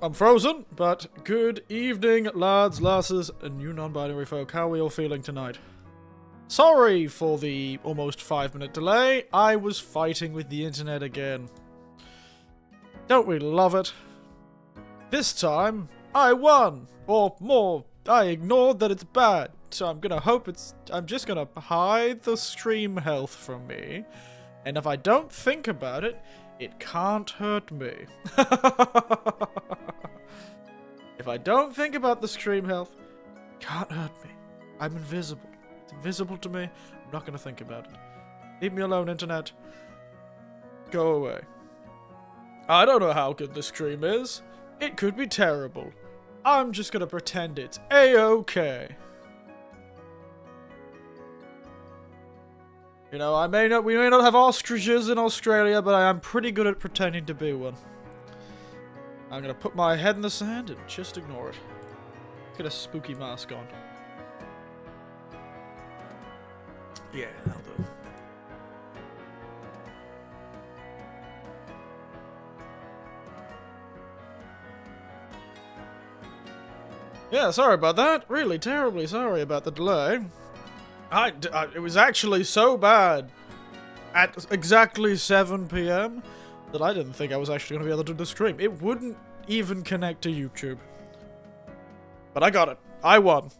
I'm frozen, but good evening, lads, lasses, and you non-binary folk. How are we all feeling tonight? Sorry for the almost 5-minute delay. I was fighting with the internet again. Don't we love it? This time, I won! Or more, I ignored that it's bad. So I'm just gonna hide the stream health from me. And if I don't think about it, it can't hurt me. If I don't think about the stream health, it can't hurt me. I'm invisible. It's invisible to me. I'm not gonna think about it. Leave me alone, internet. Go away. I don't know how good the stream is. It could be terrible. I'm just gonna pretend it's A-okay. You know, we may not have ostriches in Australia, but I am pretty good at pretending to be one. I'm gonna put my head in the sand and just ignore it. Get a spooky mask on. Yeah, that'll do. Yeah, sorry about that. Really terribly sorry about the delay. It was actually so bad at exactly 7 PM that I didn't think I was actually going to be able to do the stream. It wouldn't even connect to YouTube. But I got it. I won.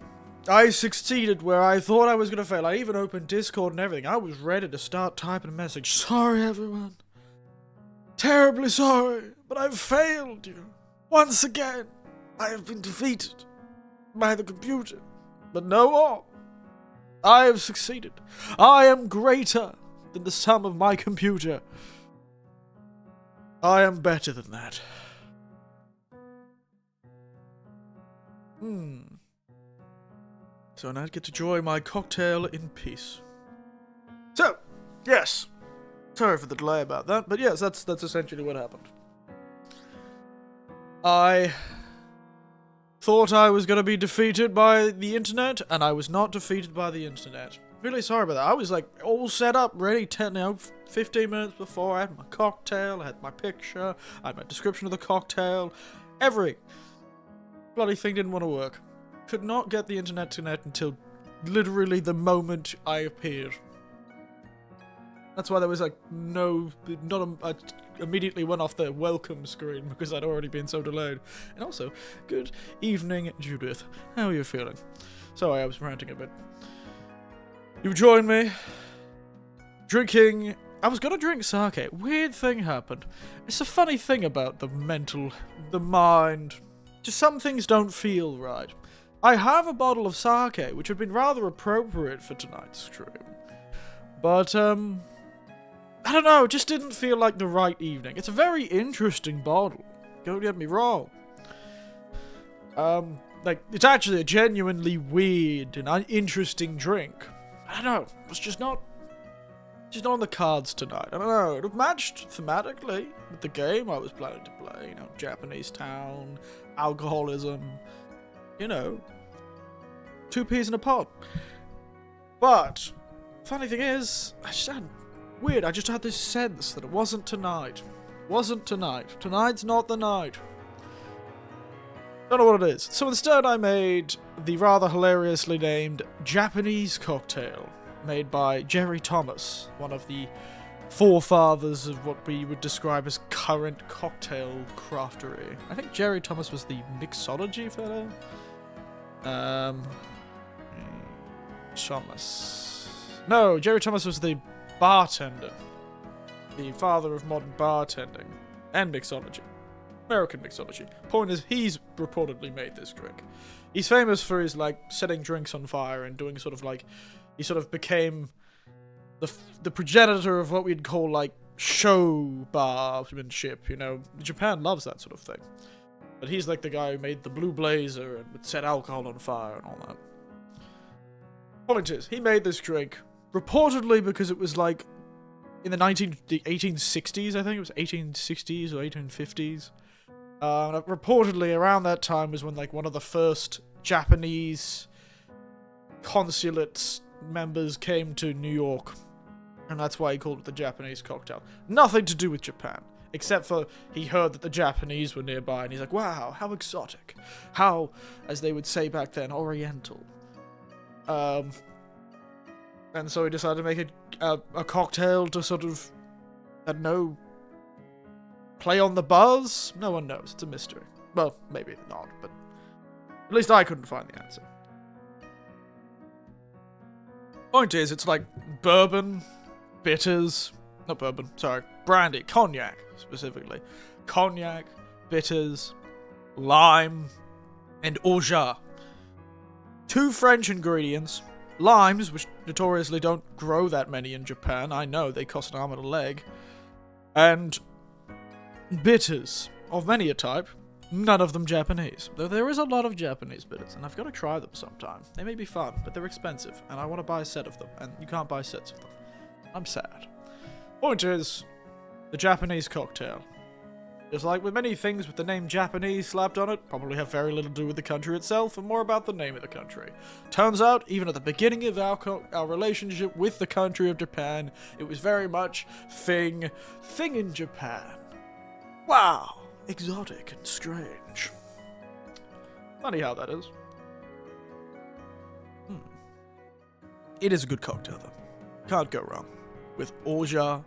I succeeded where I thought I was going to fail. I even opened Discord and everything. I was ready to start typing a message. Sorry, everyone. Terribly sorry, but I've failed you. Once again, I have been defeated by the computer. But no more. I have succeeded. I am greater than the sum of my computer. I am better than that. So now I get to enjoy my cocktail in peace. So, yes. Sorry for the delay about that, but yes, that's essentially what happened. I thought I was going to be defeated by the internet, and I was not defeated by the internet. Really sorry about that. I was like all set up, ready 15 minutes before. I had my cocktail, I had my picture, I had my description of the cocktail. Every bloody thing didn't want to work. Could not get the internet to connect until literally the moment I appeared. That's why there was like I immediately went off the welcome screen because I'd already been so delayed. And also, good evening, Judith. How are you feeling? Sorry, I was ranting a bit. You joined me. Drinking. I was gonna drink sake. Weird thing happened. It's a funny thing about the mind. Just some things don't feel right. I have a bottle of sake, which would have been rather appropriate for tonight's stream. But, I don't know, it just didn't feel like the right evening. It's a very interesting bottle. Don't get me wrong. It's actually a genuinely weird and interesting drink. I don't know, it's just not on the cards tonight. I don't know, it matched thematically with the game I was planning to play. You know, Japanese town, alcoholism, you know, 2 peas in a pod. But, funny thing is, I just had this sense that it wasn't tonight. Wasn't tonight. Tonight's not the night. Don't know what it is. So instead I made the rather hilariously named Japanese cocktail, made by Jerry Thomas, one of the forefathers of what we would describe as current cocktail craftery. I think Jerry Thomas was the mixology fellow. No, Jerry Thomas was the bartender. The father of modern bartending. And mixology. American mixology. Point is, he's reportedly made this drink. He's famous for his, setting drinks on fire and doing he sort of became the progenitor of what we'd call, show barmanship, you know. Japan loves that sort of thing. But he's the guy who made the Blue Blazer and would set alcohol on fire and all that. Point is, he made this drink reportedly because it was in the 1860s, I think it was 1860s or 1850s. Reportedly around that time was when one of the first Japanese consulate members came to New York, and that's why he called it the Japanese cocktail. Nothing to do with Japan. except for he heard that the Japanese were nearby, and he's like, wow, how exotic. How, as they would say back then, oriental. And so he decided to make a cocktail to sort of, I don't know, play on the buzz? No one knows. It's a mystery. Well, maybe not, but at least I couldn't find the answer. Point is, it's like bourbon, bitters, not bourbon, sorry, brandy, cognac, specifically. Cognac, bitters, lime, and orgeat. 2 French ingredients. Limes, which notoriously don't grow that many in Japan. I know, they cost an arm and a leg. And bitters, of many a type. None of them Japanese. Though there is a lot of Japanese bitters, and I've got to try them sometime. They may be fun, but they're expensive, and I want to buy a set of them, and you can't buy sets of them. I'm sad. Point is, the Japanese cocktail. Just like with many things with the name Japanese slapped on it, probably have very little to do with the country itself, and more about the name of the country. Turns out, even at the beginning of our relationship with the country of Japan, it was very much thing in Japan. Wow! Exotic and strange. Funny how that is. It is a good cocktail, though. Can't go wrong. With orgeat,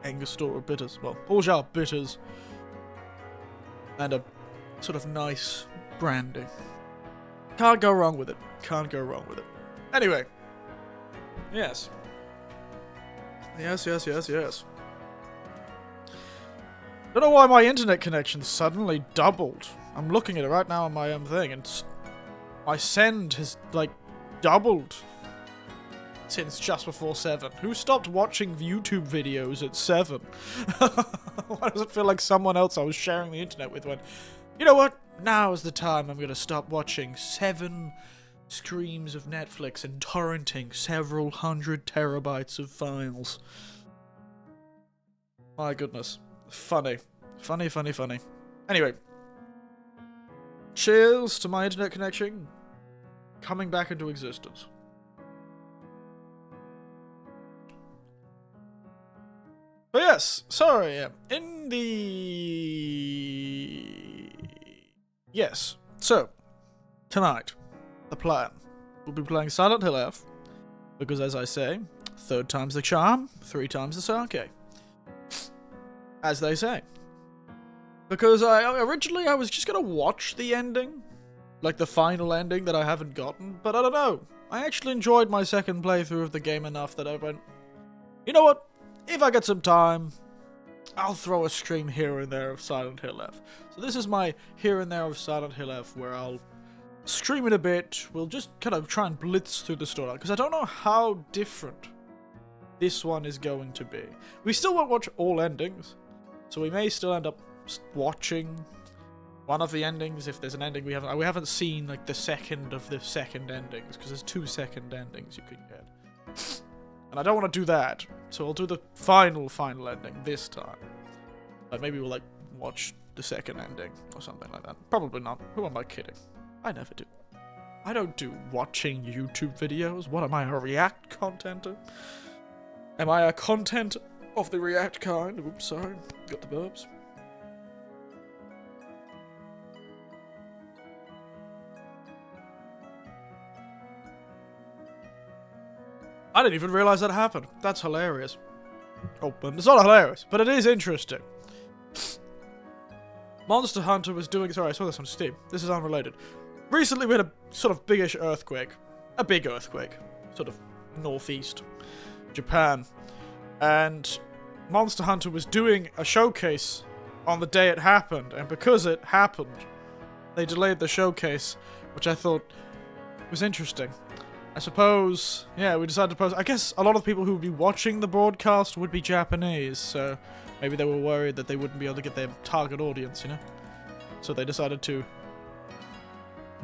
Angostura bitters. Well, orgeat bitters. And a sort of nice brandy. Can't go wrong with it. Can't go wrong with it. Anyway. Yes. Yes. Don't know why my internet connection suddenly doubled. I'm looking at it right now on my thing, and my send has, like, doubled since just before 7. Who stopped watching YouTube videos at 7? Why does it feel like someone else I was sharing the internet with went, you know what? Now is the time I'm going to stop watching 7 streams of Netflix and torrenting several hundred terabytes of files. My goodness. Funny. Anyway. Cheers to my internet connection coming back into existence. But yes, sorry, in the... Yes, so, tonight, the plan. We'll be playing Silent Hill F, because as I say, 3rd time's the charm, 3 times the sake. As they say. Because originally I was just gonna watch the ending, like the final ending that I haven't gotten, but I don't know. I actually enjoyed my second playthrough of the game enough that I went, you know what? If I get some time, I'll throw a stream here and there of Silent Hill F. So this is my here and there of Silent Hill F, where I'll stream it a bit. We'll just kind of try and blitz through the story, because I don't know how different this one is going to be. We still won't watch all endings, so we may still end up watching one of the endings if there's an ending we haven't seen, like the second of the second endings, because there's 2 second endings you can get. And I don't want to do that, so I'll do the final ending this time. But maybe we'll, like, watch the second ending or something like that. Probably not. Who am I kidding? I never do. I don't do watching YouTube videos. What am I, a React contenter? Am I a content of the React kind? Oops, sorry. Got the burps. I didn't even realize that happened. That's hilarious. Oh, but it's not hilarious, but it is interesting. Monster Hunter was doing... Sorry, I saw this on Steam. This is unrelated. Recently we had a sort of biggish earthquake. A big earthquake. Sort of northeast Japan. And Monster Hunter was doing a showcase on the day it happened. And because it happened, they delayed the showcase, which I thought was interesting. I suppose, yeah, we decided to post... I guess a lot of people who would be watching the broadcast would be Japanese, so maybe they were worried that they wouldn't be able to get their target audience, you know? So they decided to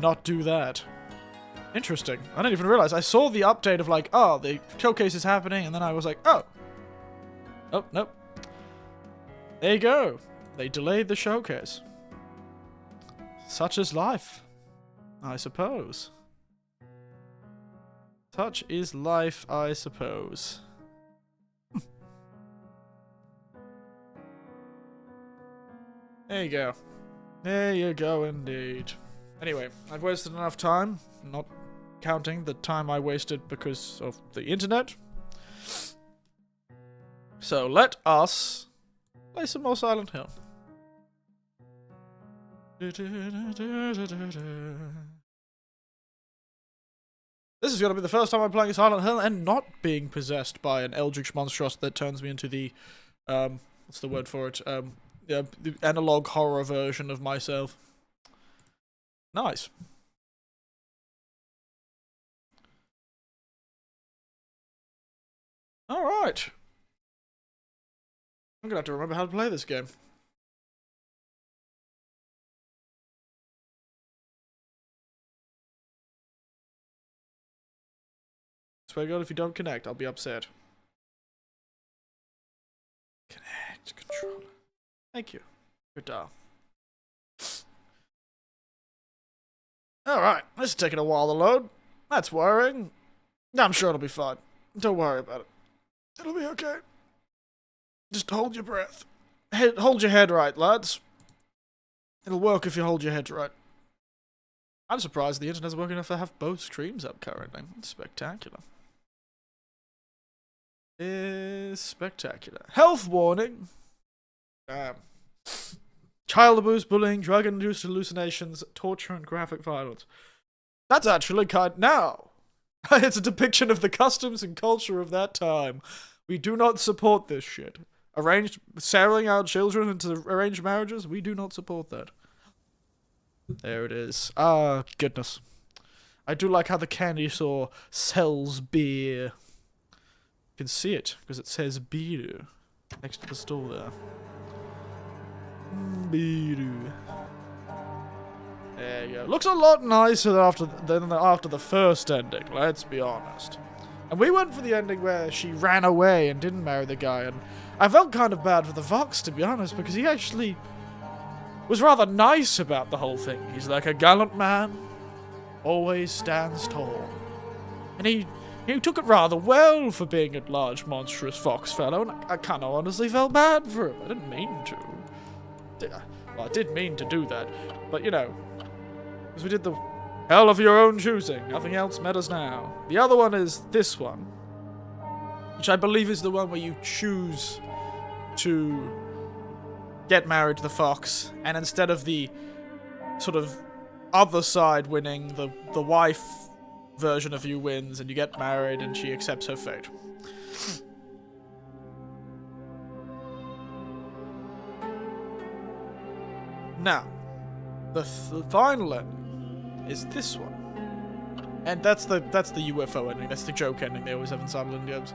not do that. Interesting. I didn't even realize. I saw the update of like, oh, the showcase is happening, and then I was like, oh. Oh, nope. There you go. They delayed the showcase. Such is life, I suppose. Such is life, I suppose. There you go. There you go, indeed. Anyway, I've wasted enough time, not counting the time I wasted because of the internet. So let us play some more Silent Hill. This is going to be the first time I'm playing Silent Hill and not being possessed by an eldritch monstrosity that turns me into the, what's the word for it? Yeah, the analog horror version of myself. Nice. Alright. I'm gonna have to remember how to play this game. Swear to God, if you don't connect, I'll be upset. Connect, controller. Thank you. Good dial. Alright, this is taking a while to load. That's worrying. I'm sure it'll be fine. Don't worry about it. It'll be okay. Just hold your breath. Hold your head right, lads. It'll work if you hold your head right. I'm surprised the internet's working enough to have both streams up currently. It's spectacular. It's spectacular. Health warning. Child abuse, bullying, drug-induced hallucinations, torture, and graphic violence. That's actually no. It's a depiction of the customs and culture of that time. We do not support this shit. Selling our children into arranged marriages, we do not support that. There it is. Ah, goodness. I do like how the candy store sells beer. You can see it, because it says beer next to the store there. Beer. There you go. Looks a lot nicer than after the first ending, let's be honest. And we went for the ending where she ran away and didn't marry the guy, and I felt kind of bad for the Vox, to be honest, because he actually was rather nice about the whole thing. He's like a gallant man, always stands tall. And he took it rather well for being a large, monstrous fox fellow, and I kind of honestly felt bad for him. I didn't mean to. Well, I did mean to do that, but you know, because we did the hell of your own choosing. Nothing else matters now. The other one is this one, which I believe is the one where you choose to get married to the fox, and instead of the sort of other side winning, the wife version of you wins, and you get married, and she accepts her fate. Now, the final ending is this one. And that's the UFO ending, that's the joke ending they always have in Silent Hill games.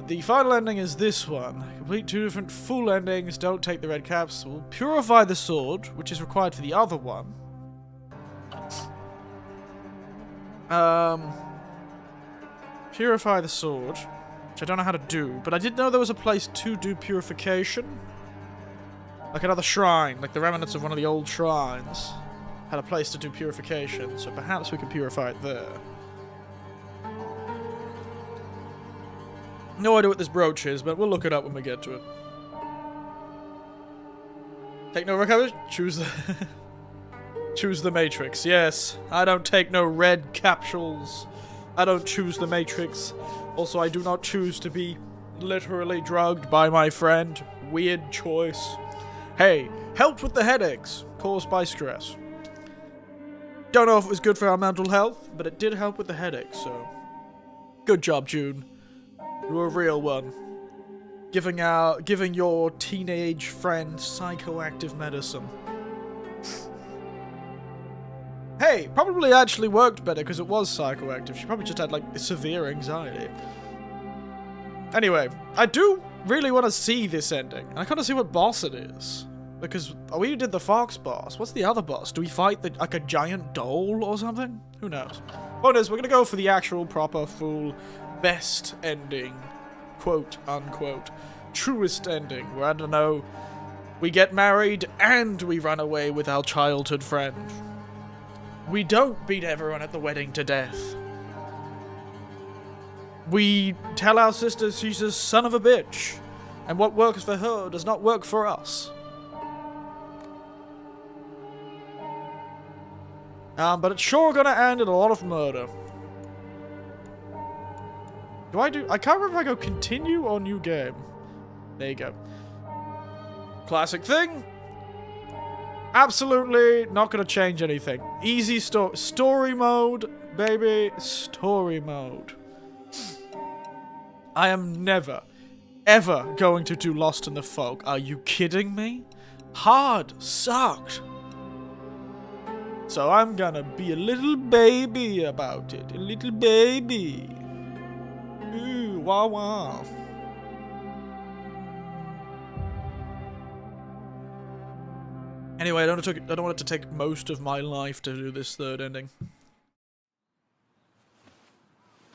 The final ending is this one. Complete two different full endings, don't take the red capsule. Purify the sword, which is required for the other one. Purify the sword, which I don't know how to do, but I did know there was a place to do purification. Like another shrine, like the remnants of one of the old shrines had a place to do purification, so perhaps we could purify it there. No idea what this brooch is, but we'll look it up when we get to it. Take no recovery? Choose the... choose the Matrix. Yes, I don't take no red capsules. I don't choose the Matrix. Also, I do not choose to be literally drugged by my friend. Weird choice. Hey, helped with the headaches caused by stress. Don't know if it was good for our mental health, but it did help with the headaches, so... Good job, June. You're a real one. Giving your teenage friend psychoactive medicine. Hey, probably actually worked better because it was psychoactive. She probably just had, like, severe anxiety. Anyway, I do really want to see this ending. And I kind of see what boss it is. Because we did the Fox boss. What's the other boss? Do we fight like a giant doll or something? Who knows? Point is, we're going to go for the actual proper, full, best ending. Quote, unquote. Truest ending. Where, I don't know, we get married and we run away with our childhood friend. We don't beat everyone at the wedding to death. We tell our sister she's a son of a bitch. And what works for her does not work for us. But it's sure gonna end in a lot of murder. I can't remember if I go continue or new game. There you go. Classic thing. Absolutely not gonna change anything. Easy story mode, baby. Story mode. I am never, ever going to do Lost in the Fog. Are you kidding me? Hard sucked. So I'm gonna be a little baby about it. A little baby. Ooh, wah wah. Anyway, I don't want it to take most of my life to do this third ending.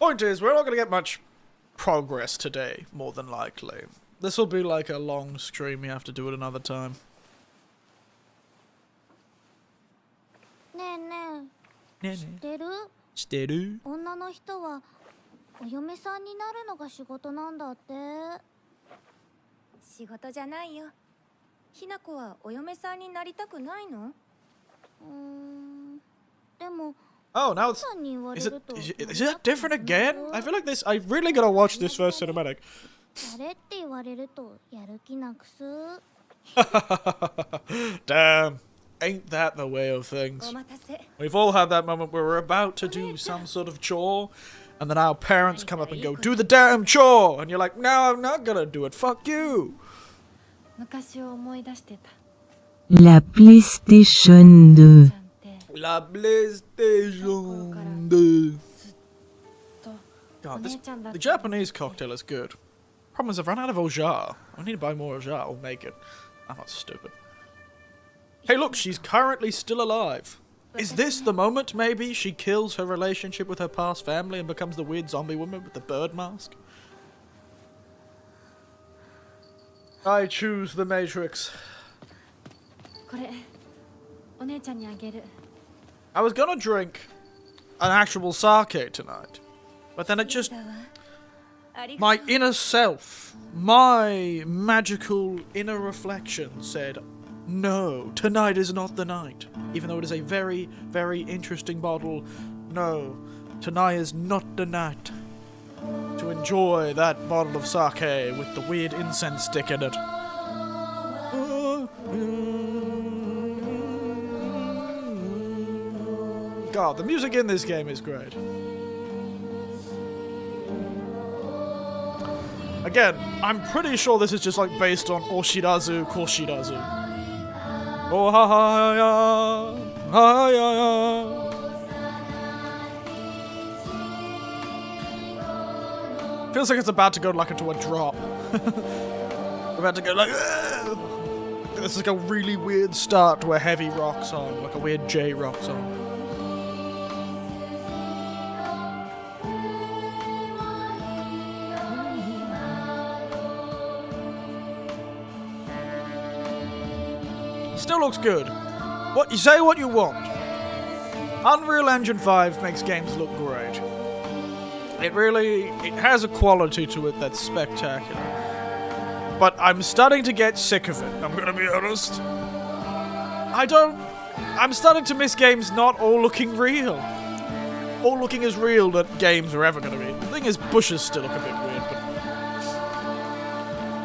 Point is, we're not going to get much progress today, more than likely. This will be like a long stream, you have to do it another time. ねえねえ、ねえねえ。知ってる？知ってる？女の人はお嫁さんになるのが仕事なんだって。仕事じゃないよ。ひな子はお嫁さんになりたくないの？でも。 Oh, now it's... Is it different again? I feel like this... I really gotta watch this first cinematic. 誰って言われるとやる気なくす。Damn. Ain't that the way of things? We've all had that moment where we're about to do some sort of chore, and then our parents come up and go, do the damn chore! And you're like, no, I'm not gonna do it, fuck you! La PlayStation 2. La PlayStation 2. God, the Japanese cocktail is good. Problem is, I've run out of Ojar. I need to buy more Ojar or make it. I'm not stupid. Hey look, she's currently still alive. Is this the moment, maybe, she kills her relationship with her past family and becomes the weird zombie woman with the bird mask? I choose the Matrix. I was gonna drink an actual sake tonight, but then it just... My inner self, my magical inner reflection said, no, tonight is not the night. Even though it is a very, very interesting bottle, no, tonight is not the night to enjoy that bottle of sake with the weird incense stick in it. God, the music in this game is great. Again, I'm pretty sure this is just like based on Oshirazu Koshirazu. Oh ha ha ya, ha ya ya. Feels like it's about to go like into a drop. We're about to go like. This is like a really weird start to a heavy rock song, like a weird J rock song. Still looks good. What you say what you want. Unreal Engine 5 makes games look great. It has a quality to it that's spectacular. But I'm starting to get sick of it, I'm gonna be honest. I'm starting to miss games not all looking real. All looking as real that games are ever gonna be. The thing is, bushes still look a bit weird, but...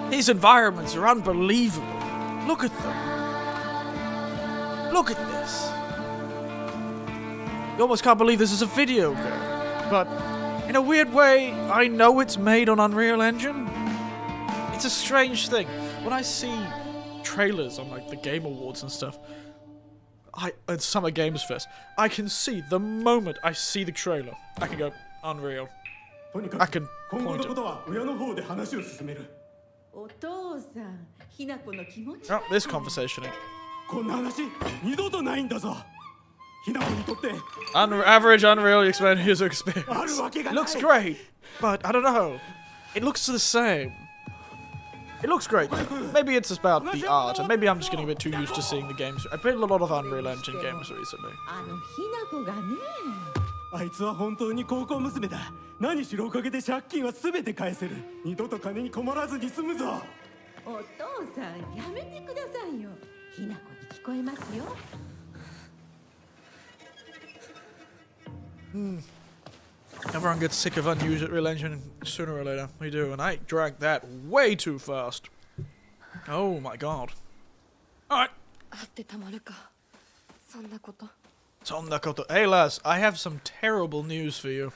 These environments are unbelievable. Look at them. Look at this. You almost can't believe this is a video game. But, in a weird way, I know it's made on Unreal Engine. It's a strange thing. When I see trailers on like the Game Awards and stuff, at Summer Games Fest, I can see the moment I see the trailer, I can go, Unreal. I can point it. Oh, this conversation. Average Unreal user experience. It looks great, but I don't know. It looks the same. It looks great. Maybe it's about the art, and maybe I'm just getting a bit too used to seeing the games. I played a lot of Unreal Engine games recently. Everyone gets sick of unused real engine sooner or later. We do, and I drank that way too fast. Oh my god. Alright. Hey lass, I have some terrible news for you.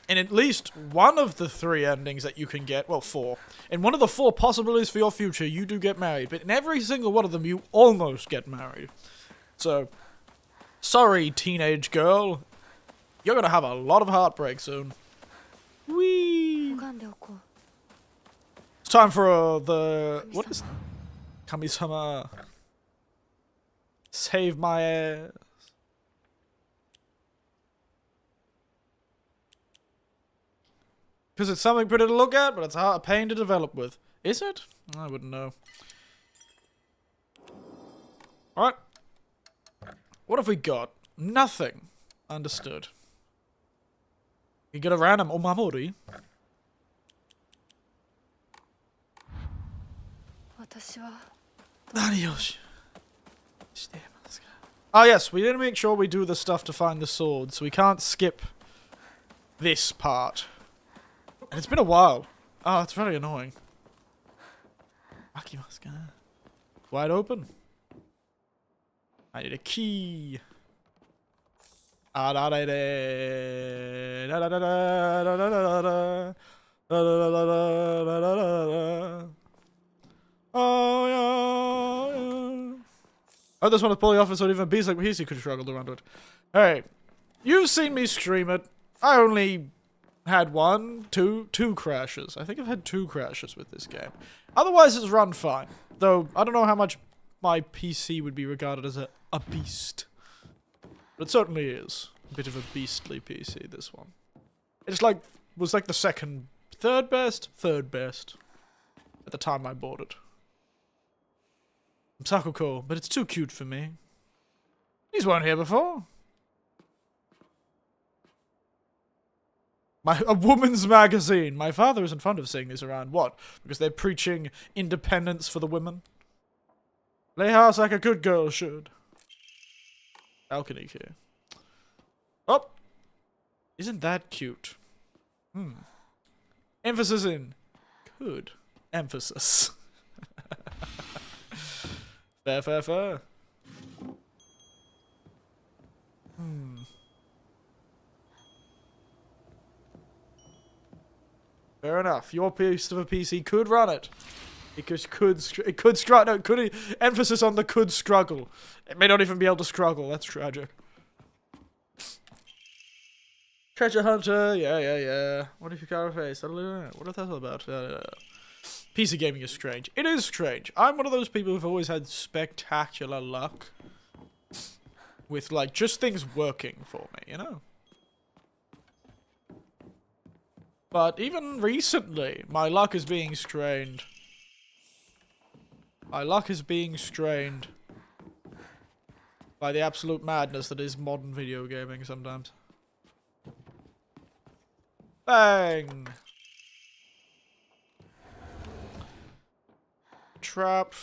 In at least one of the 3 endings that you can get, well 4, in one of the 4 possibilities for your future, you do get married. But in every single one of them, you almost get married. So, sorry teenage girl. You're gonna have a lot of heartbreak soon. Whee! It's time for the... What is... Kami-sama. Save my ass. Because it's something pretty to look at, but it's a pain to develop with. Is it? I wouldn't know. Alright. What have we got? Nothing. Understood. You get a random omamori. Ah yes, we didn't make sure we do the stuff to find the sword, so we can't skip this part. And it's been a while. Oh, it's very annoying. Wide open. I need a key. I just want to pull you off so even beast like Hisi could have struggled around it. Hey, you've seen me stream it. I only had two crashes. I think I've had 2 crashes with this game. Otherwise, it's run fine. Though, I don't know how much my PC would be regarded as a beast. But it certainly is. A bit of a beastly PC, this one. It's like, was like the third best at the time I bought it. I'm Sakuko, but it's too cute for me. These weren't here before. A woman's magazine. My father isn't fond of seeing these around. What? Because they're preaching independence for the women? Lay house like a good girl should. Balcony here. Oh! Isn't that cute? Emphasis in could. Emphasis. Fair. Fair enough. Your piece of a PC could run it. Emphasis on the could struggle. It may not even be able to struggle. That's tragic. Treasure hunter. Yeah. What if you got a face? I don't know. What is that all about? PC gaming is strange. It is strange. I'm one of those people who've always had spectacular luck with, like, just things working for me, you know? But even recently, my luck is being strained. My luck is being strained by the absolute madness that is modern video gaming sometimes. Bang! Trap.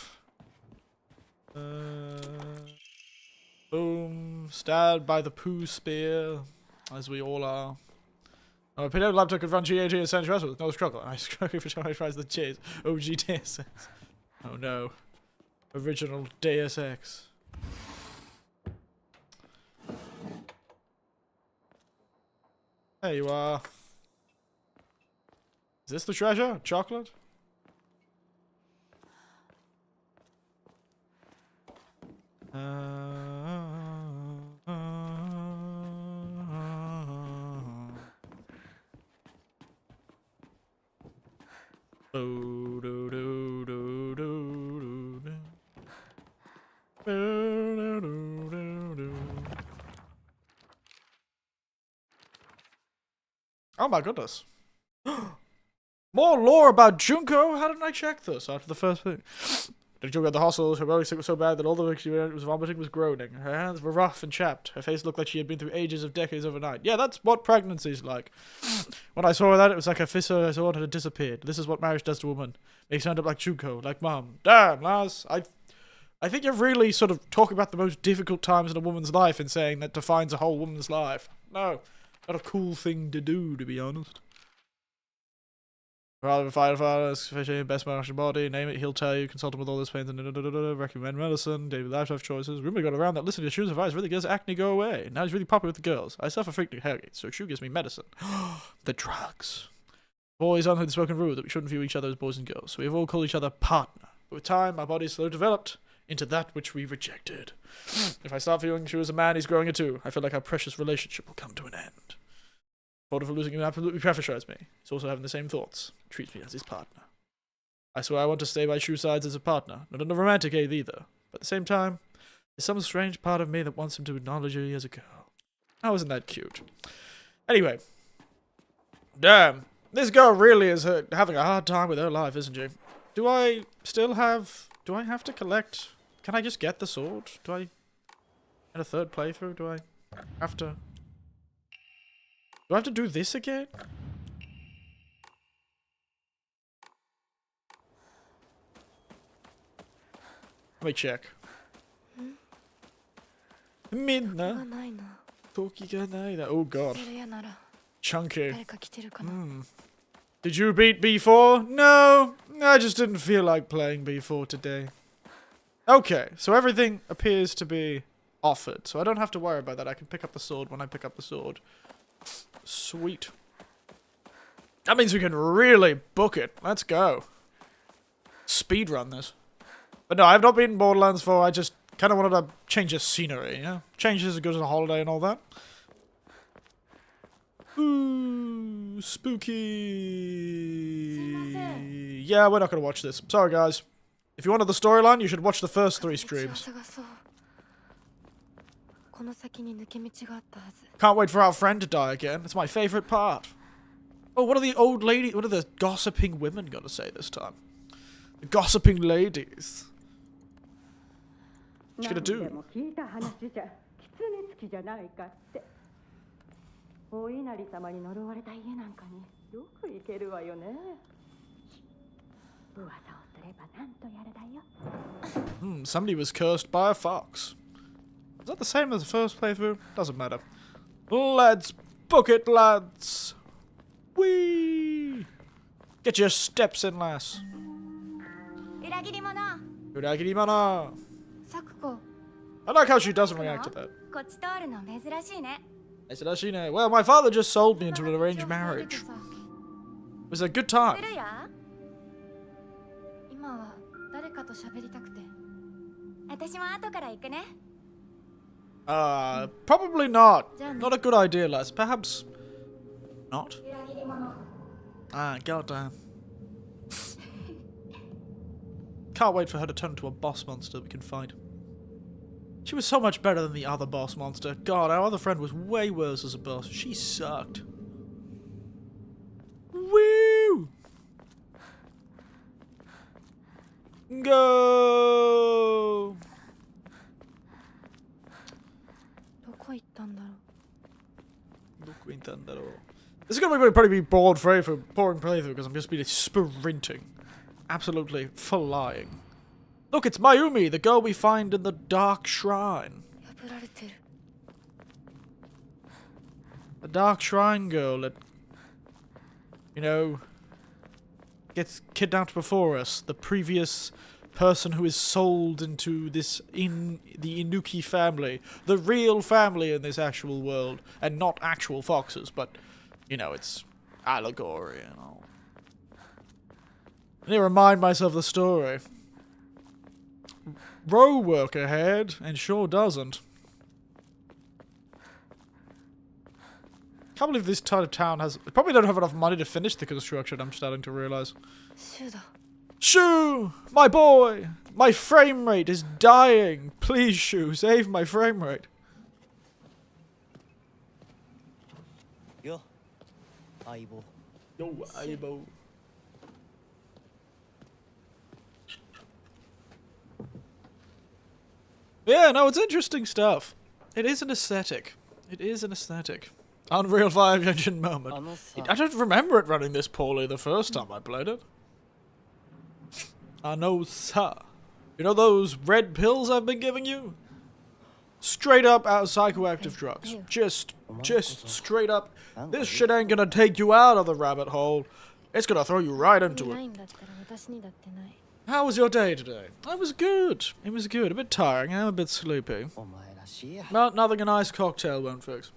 Boom. Stabbed by the poo spear, as we all are. Oh, a pinot laptop could run GAG and San Andreas with no struggle. I struggle for trying to price the chase. OG Deus Ex. Oh no. Original Deus Ex. There you are. Is this the treasure? Chocolate? Oh my goodness. More lore about Junko? How didn't I check this after the first thing? The Junko at the hospital, her belly sick was so bad that all the way she was vomiting was groaning. Her hands were rough and chapped. Her face looked like she had been through ages of decades overnight. Yeah, that's what pregnancy's like. When I saw that, it was like a fissure I saw had disappeared. This is what marriage does to a woman. Makes her end up like Junko, like mom. Damn, Lars. I think you're really sort of talking about the most difficult times in a woman's life and saying that defines a whole woman's life. No, not a cool thing to do, to be honest. Rather than firefighter, especially best man on your body, name it, he'll tell you, consult him with all this pains, and recommend medicine, daily lifestyle choices. Rumor got around that listening to Shu's advice really gets acne go away. Now he's really popular with the girls. I suffer frequent headaches, so Shu gives me medicine. The drugs. Boys on the spoken rule that we shouldn't view each other as boys and girls, so we have all called each other partner. But with time, our bodies slowly developed into that which we rejected. If I start viewing Shu as a man, he's growing it too. I feel like our precious relationship will come to an end. Thought of losing him absolutely pressurized me. He's also having the same thoughts. He treats me as his partner. I swear I want to stay by Shu's sides as a partner, not in a romantic aid either. But at the same time, there's some strange part of me that wants him to acknowledge me as a girl. How isn't that cute? Anyway. Damn. This girl really is having a hard time with her life, isn't she? Do I have to collect? Can I just get the sword? In a third playthrough, do I have to do this again? Let me check. Midna. Oh god. Chunky. Did you beat B4? No, I just didn't feel like playing B4 today. Okay, so everything appears to be offered, so I don't have to worry about that. I can pick up the sword when I pick up the sword. Sweet. That means we can really book it. Let's go. Speedrun this. But no, I've not been in Borderlands 4. I just kind of wanted to change the scenery, you know? Change is as good as a holiday and all that. Ooh, spooky. Yeah, we're not going to watch this. Sorry, guys. If you wanted the storyline, you should watch the first 3 streams. Can't wait for our friend to die again. It's my favorite part. Oh, what are the gossiping women gonna say this time? The gossiping ladies. What you gonna do? Somebody was cursed by a fox. Is that the same as the first playthrough? Doesn't matter. Let's book it, lads. Whee! Get your steps in, lass. Uragirimana. I like how she doesn't react to that. Well, my father just sold me into an arranged marriage. It was a good time. Probably not. Not a good idea, lads. Perhaps not. Goddamn. Can't wait for her to turn into a boss monster we can fight. She was so much better than the other boss monster. God, our other friend was way worse as a boss. She sucked. Woo! Go! This is going to probably be boring playthrough because I'm just be sprinting. Absolutely flying. Look, it's Mayumi, the girl we find in the Dark Shrine. The Dark Shrine girl that, you know, gets kidnapped before us. The previous person who is sold into the Inuki family. The real family in this actual world. And not actual foxes, but, you know, it's allegory and all. I need to remind myself the story. Row work ahead, and sure doesn't. Can't believe this type of town has... Probably don't have enough money to finish the construction, I'm starting to realize. Shu! My boy! My frame rate is dying! Please, Shu, save my frame rate. Yo, Aibo. Yo, Aibo. Yeah, no, it's interesting stuff. It is an aesthetic. It is an aesthetic. Unreal 5 engine moment. I don't remember it running this poorly the first time I played it. I know, sir. You know those red pills I've been giving you? Straight up out psychoactive drugs. Just straight up. This shit ain't gonna take you out of the rabbit hole. It's gonna throw you right into it. How was your day today? It was good. It was good. A bit tiring. I'm a bit sleepy. お前らしいや But nothing a nice cocktail won't fix.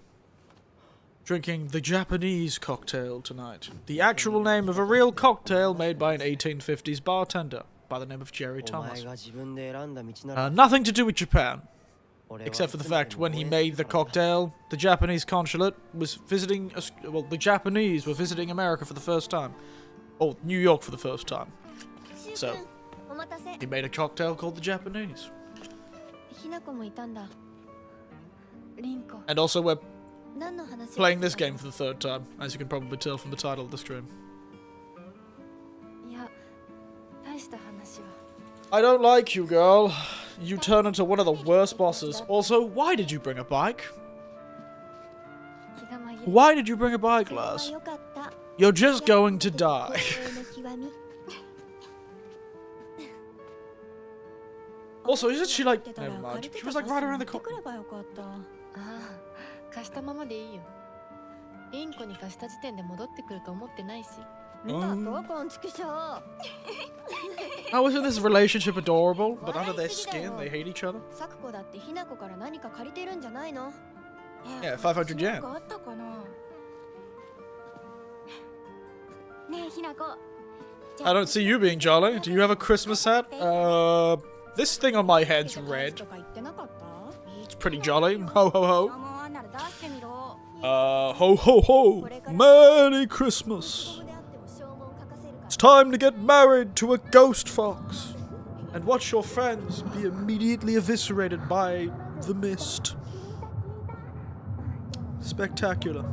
Drinking the Japanese cocktail tonight. The actual name of a real cocktail made by an 1850s bartender by the name of Jerry お前 Thomas. が自分で選んだ道なら Nothing to do with Japan, 俺は except for the いつまで fact も when he 応援 made す the るから cocktail, the Japanese consulate was visiting, well, the Japanese were visiting America for the first time. Or New York for the first time. シュウ So 君お待たせ he made a cocktail called the Japanese. ひなこもいたんだリンコ And also we're 何の話を playing this game for the third time, as you can probably tell from the title of the stream. いや大した話は I don't like you, girl. You turn into one of the worst bosses. Also, why did you bring a bike? 気が紛れ Why did you bring a bike, それは Lars? よかった You're just going to die. 光栄の極み Also, isn't she like... ってたら Never 借り mind. て She た was like バ right ス around 持 the って corner. くればよかったああ、貸したままでいいよ。インコに貸した時点で戻ってくると思ってないし。見たとこんちくしょう How isn't this relationship adorable? But under their skin, they hate each other? サクコだってひなこから何か借りてるんじゃないの Yeah, 500 yen. なんかあったかなねえひなこ I don't see you being jolly. Do you have a Christmas hat? This thing on my head's red. とか言ってなかった It's pretty jolly. Ho ho ho. もうあんなら出してみろ Ho ho ho. Merry Christmas. ここであっても証文を書かせるから It's time to get married to a ghost fox. And watch your friends be immediately eviscerated by the mist. Spectacular.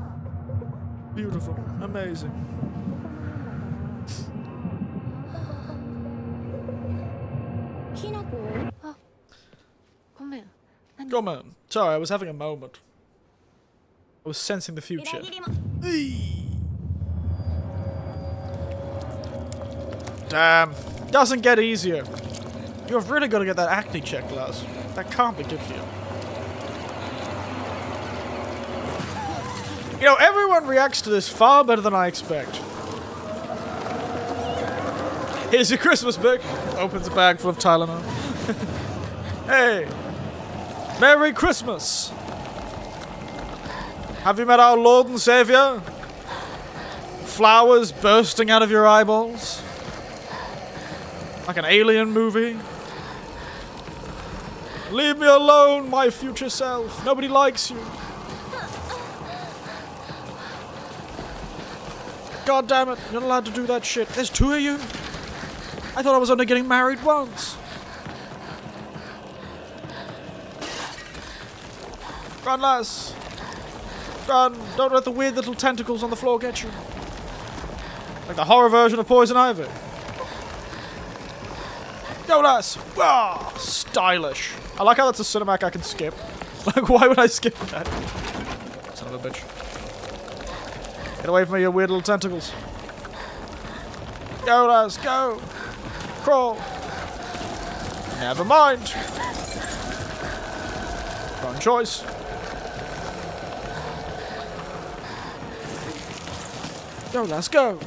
Beautiful. Amazing. ひなこごめん。 Go man. Sorry, I was having a moment. I was sensing the future. 裏切りも Damn. Doesn't get easier. You've really got to get that acne checked, Lars. That can't be good for you. You know, everyone reacts to this far better than I expect. Here's your Christmas bag. Opens a bag full of Tylenol. Hey. Merry Christmas. Have you met our Lord and Savior? Flowers bursting out of your eyeballs? Like an alien movie? Leave me alone, my future self. Nobody likes you. God damn it, you're not allowed to do that shit. There's two of you? I thought I was only getting married once. Run, lass. Run. Don't let the weird little tentacles on the floor get you. Like the horror version of Poison Ivy. Go, lass. Ah, stylish. I like how that's a cinematic I can skip. Like, why would I skip that? Son of a bitch. Get away from me, you weird little tentacles. Go, lass, go. Crawl. Never mind. Wrong choice. Go, lass, go.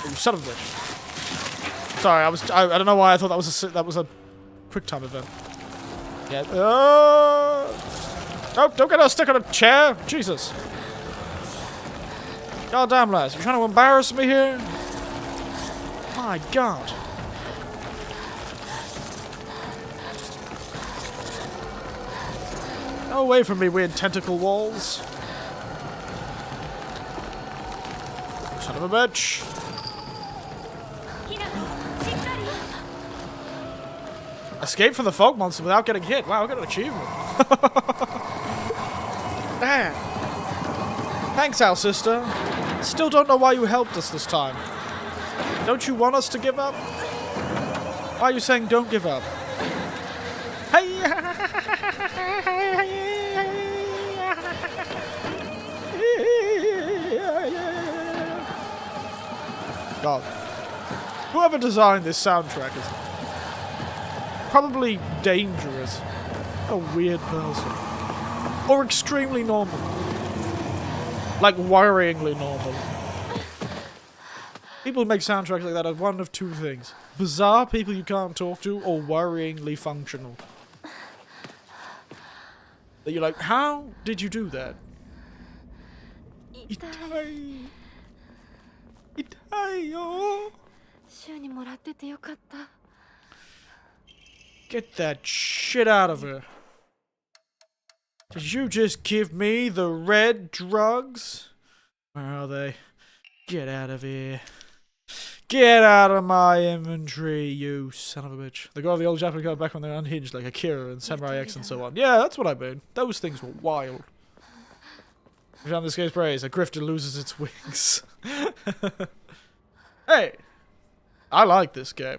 You son of a bitch. Sorry, I don't know why I thought that was a quick time event. Yeah. Oh, don't get her stuck on a chair. Jesus. God damn, lass. You trying to embarrass me here? My God. Go away from me, weird tentacle walls. Son of a bitch. ひなこしっかり Escape from the fog monster without getting hit. Wow, I got an achievement. Damn. Thanks, Al sister. Still don't know why you helped us this time. Don't you want us to give up? Why are you saying don't give up? Hey. God. Whoever designed this soundtrack is probably dangerous. A weird person. Or extremely normal. Like worryingly normal. People who make soundtracks like that are one of two things. Bizarre people you can't talk to, or worryingly functional. That you're like, how did you do that? Itai. Itai yo. 週にもらっててよかった。 Get that shit out of here. Did you just give me the red drugs? Where are they? Get out of here. Get out of my inventory, you son of a bitch. They got the old Japanese guy back when they're unhinged, like Akira and Samurai X and so on. Yeah, that's what I mean. Those things were wild. We found this game's praise. A grifter loses its wings. Hey! I like this game.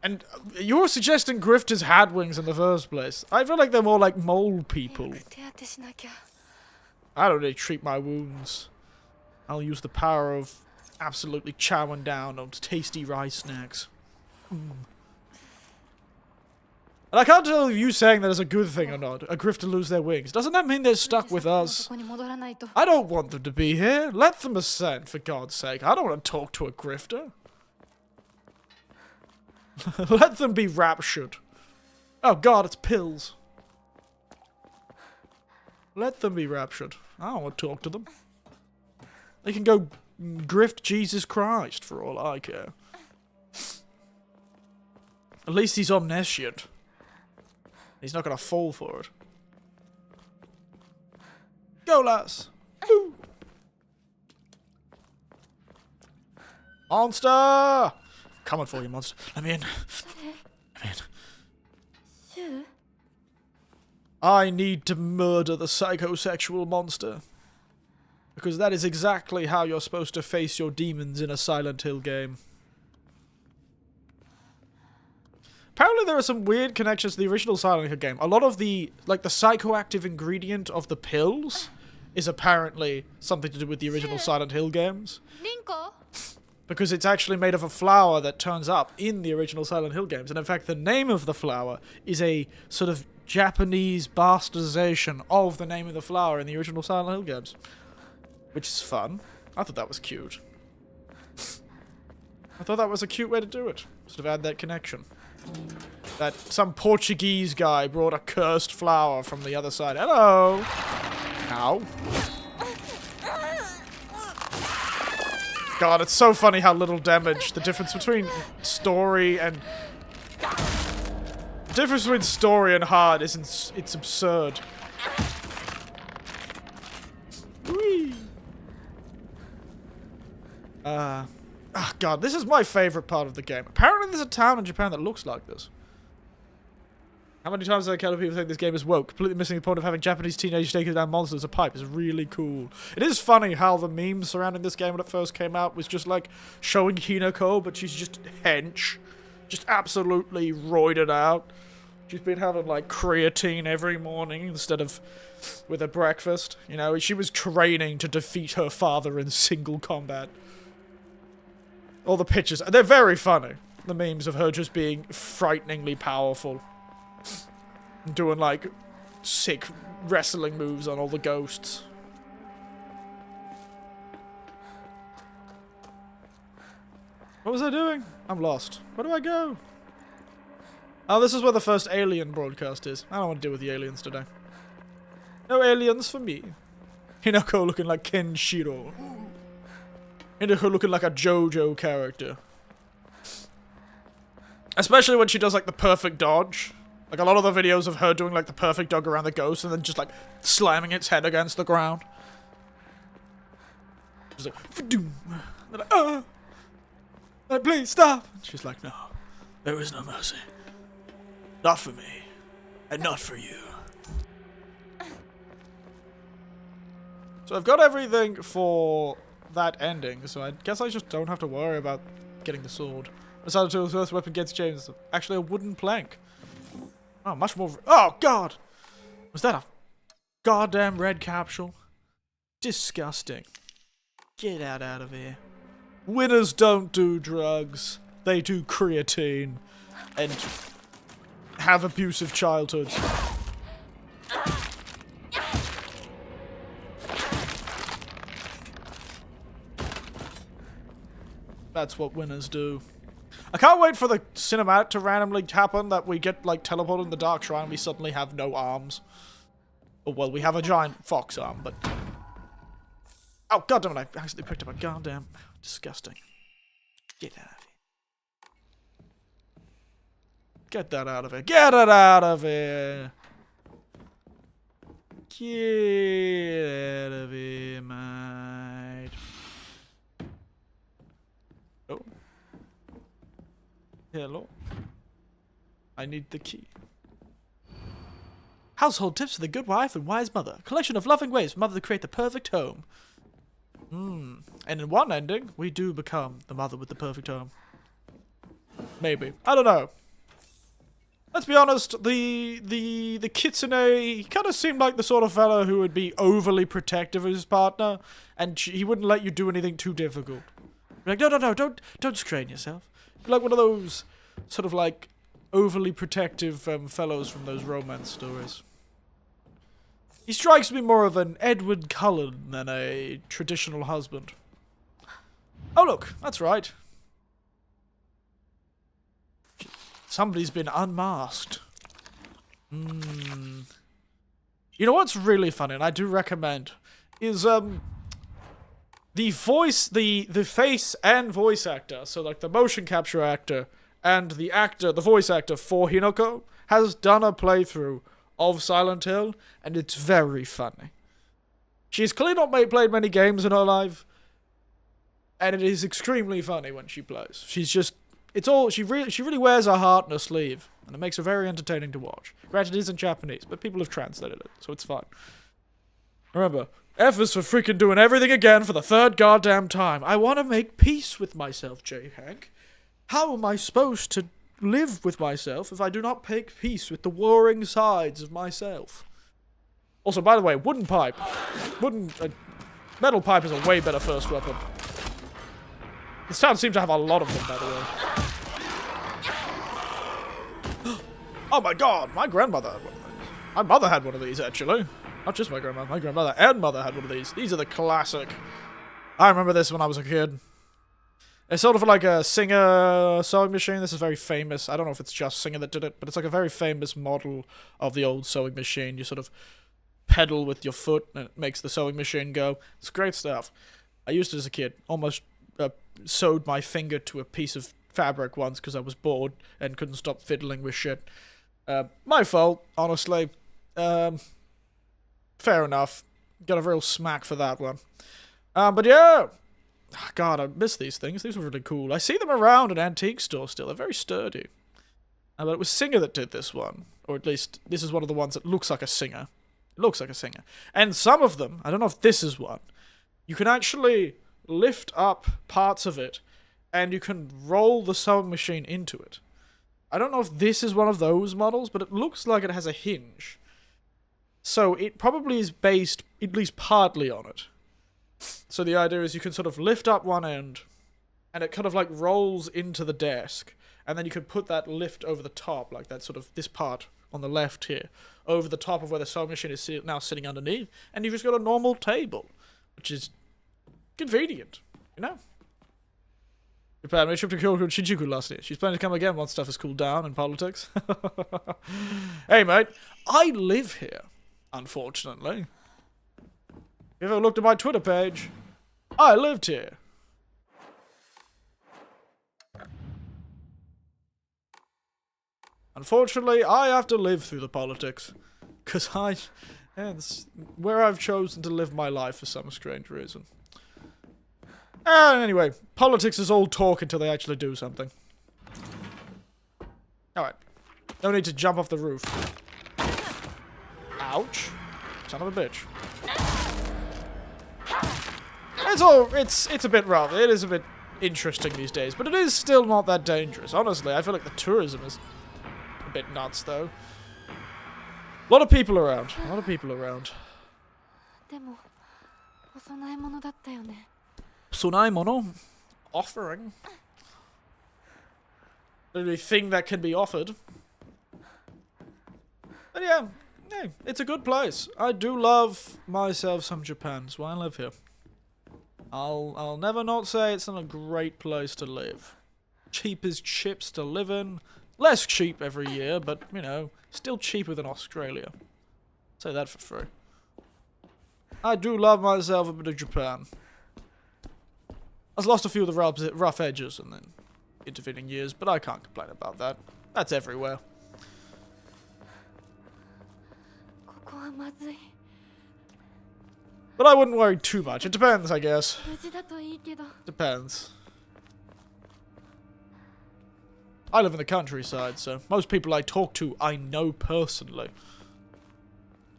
And you're suggesting grifters had wings in the first place. I feel like they're more like mole people. I don't really treat my wounds. I'll use the power of absolutely chowing down on tasty rice snacks. And I can't tell if you saying that is a good thing or not. A grifter lose their wings. Doesn't that mean they're stuck with us? I don't want them to be here. Let them ascend, for God's sake. I don't want to talk to a grifter. Let them be raptured. Oh God, it's pills. Let them be raptured. I don't want to talk to them. They can go grift Jesus Christ for all I care. At least he's omniscient. He's not gonna fall for it. Go, lass! Woo. Monster! Coming for you, monster. Let me in. Let me in. I need to murder the psychosexual monster. Because that is exactly how you're supposed to face your demons in a Silent Hill game. Apparently there are some weird connections to the original Silent Hill game. A lot of the, like, the psychoactive ingredient of the pills is apparently something to do with the original Silent Hill games. Because it's actually made of a flower that turns up in the original Silent Hill games. And in fact, the name of the flower is a sort of Japanese bastardization of the name of the flower in the original Silent Hill games. Which is fun. I thought that was cute. I thought that was a cute way to do it. Sort of add that connection. That some Portuguese guy brought a cursed flower from the other side. Hello! Ow. God, it's so funny how little damage. The difference between story and... The difference between story and hard is it's absurd. Whee! Oh God, this is my favorite part of the game. Apparently there's a town in Japan that looks like this. How many times have I encountered people think this game is woke, completely missing the point of having Japanese teenagers taking down monsters as a pipe? It's really cool. It is funny how the memes surrounding this game when it first came out was just like showing Hinako, but she's just hench. Just absolutely roided out. She's been having like creatine every morning instead of with her breakfast. You know, she was training to defeat her father in single combat. All the pictures, they're very funny. The memes of her just being frighteningly powerful. Doing, like, sick wrestling moves on all the ghosts. What was I doing? I'm lost. Where do I go? Oh, this is where the first alien broadcast is. I don't want to deal with the aliens today. No aliens for me. Hinako looking like Kenshiro. Hinako looking like a JoJo character. Especially when she does, like, the perfect dodge. Like, a lot of the videos of her doing, like, the perfect dodge around the ghost and then just, like, slamming its head against the ground. She's like, "Fadoom." They're like, like, please, stop! And she's like, no, there is no mercy. Not for me. And not for you. So I've got everything for that ending, so I guess I just don't have to worry about getting the sword. Decided to the first weapon gets changed. Actually, a wooden plank. Oh, much more. Oh, God! Was that a goddamn red capsule? Disgusting. Get out of here. Winners don't do drugs. they do creatine and have abusive childhoods. That's what winners do. I can't wait for the cinematic to randomly happen that we get, like, teleported in the Dark Shrine and we suddenly have no arms. Oh, well, we have a giant fox arm, but... Oh, goddammit, I accidentally picked up a goddamn... Disgusting. Get out of here. Get that out of here. Get it out of here! Get out of here, mate. Oh. Hello. I need the key. Household tips for the good wife and wise mother. A collection of loving ways for mother to create the perfect home. And in one ending, we do become the mother with the perfect home. Maybe. I don't know. Let's be honest, the Kitsune kind of seemed like the sort of fellow who would be overly protective of his partner, and he wouldn't let you do anything too difficult. Like, no, don't strain yourself. Like one of those sort of like overly protective fellows from those romance stories. He strikes me more of an Edward Cullen than a traditional husband. Oh look, that's right. Somebody's been unmasked. You know what's really funny, and I do recommend, is the voice, the face and voice actor, so like the motion capture actor and the voice actor for Hinako has done a playthrough of Silent Hill, and it's very funny. She's clearly not played many games in her life, and it is extremely funny when she plays. She's just, she really wears her heart on her sleeve, and it makes her very entertaining to watch. Granted, it is in Japanese, but people have translated it, so it's fine. Remember, F is for freaking doing everything again for the third goddamn time. I want to make peace with myself, J. Hank. How am I supposed to live with myself if I do not make peace with the warring sides of myself? Also, by the way, wooden pipe. Metal pipe is a way better first weapon. This town seems to have a lot of them, by the way. Oh my god, my grandmother had one of these. My mother had one of these, actually. Not just my grandmother. My grandmother and mother had one of these. These are the classic. I remember this when I was a kid. It's sort of like a Singer sewing machine. This is very famous. I don't know if it's just Singer that did it, but it's like a very famous model of the old sewing machine. You sort of pedal with your foot and it makes the sewing machine go. It's great stuff. I used it as a kid. Almost sewed my finger to a piece of fabric once because I was bored and couldn't stop fiddling with shit. My fault, honestly. Fair enough. Got a real smack for that one. But yeah. God, I miss these things. These were really cool. I see them around in antique stores still. They're very sturdy. But it was Singer that did this one. Or at least, this is one of the ones that looks like a Singer. It looks like a Singer. And some of them, I don't know if this is one, you can actually lift up parts of it, and you can roll the sewing machine into it. I don't know if this is one of those models, but it looks like it has a hinge. So it probably is based, at least partly, on it. So the idea is you can sort of lift up one end, and it kind of like rolls into the desk, and then you can put that lift over the top, like that sort of, this part on the left here, over the top of where the sewing machine is now sitting underneath, and you've just got a normal table, which is convenient, you know? Japan made a trip to Kyoto and Shinjuku last year. She's planning to come again once stuff has cooled down in politics. Hey mate, I live here, unfortunately. If you ever looked at my Twitter page, I lived here. Unfortunately, I have to live through the politics. Because it's where I've chosen to live my life for some strange reason. Anyway, politics is all talk until they actually do something. Alright. No need to jump off the roof. Ouch. Son of a bitch. It's a bit rough. It is a bit interesting these days, but it is still not that dangerous. Honestly, I feel like the tourism is a bit nuts, though. A lot of people around. A lot of people around. でも、お供え物だったよね。Sunaimono? Offering? the only thing that can be offered. But yeah, it's a good place. I do love myself some Japan, so I live here. I'll never not say it's not a great place to live. Cheap as chips to live in. Less cheap every year, but, you know, still cheaper than Australia. Say that for free. I do love myself a bit of Japan. I've lost a few of the rough edges in the intervening years, but I can't complain about that. That's everywhere. ここはまずい。 But I wouldn't worry too much. It depends, I guess. 無事だといいけど。 Depends. I live in the countryside, so most people I talk to, I know personally.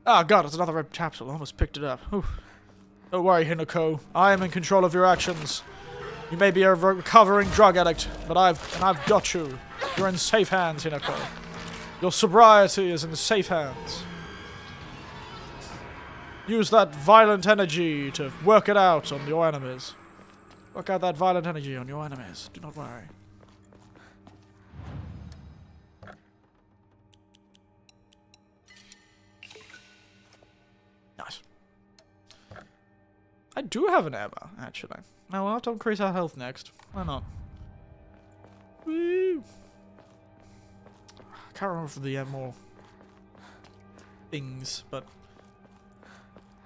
Ah, God, it's another red capsule. I almost picked it up. Whew. Don't worry, Hinako. I am in control of your actions. You may be a recovering drug addict, but I've got you. You're in safe hands, Hinako. Your sobriety is in safe hands. Use that violent energy to work it out on your enemies. Work out that violent energy on your enemies. Do not worry. Nice. I do have an ammo, actually. Now we'll have to increase our health next. Why not? Woo! I can't remember if the more things, but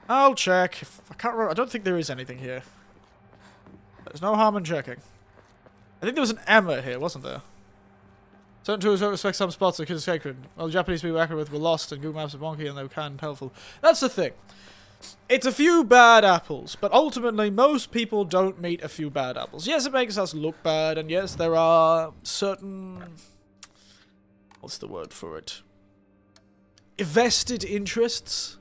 I'll check. I can't remember. I don't think there is anything here. There's no harm in checking. I think there was an ammo here, wasn't there? Certain tools don't respect some spots that could sacred. Well, the Japanese people we reckon with were lost and Google Maps are wonky and they were kind and helpful. That's the thing. It's a few bad apples, but ultimately most people don't meet a few bad apples. Yes, it makes us look bad, and yes, there are certain... What's the word for it? Vested interests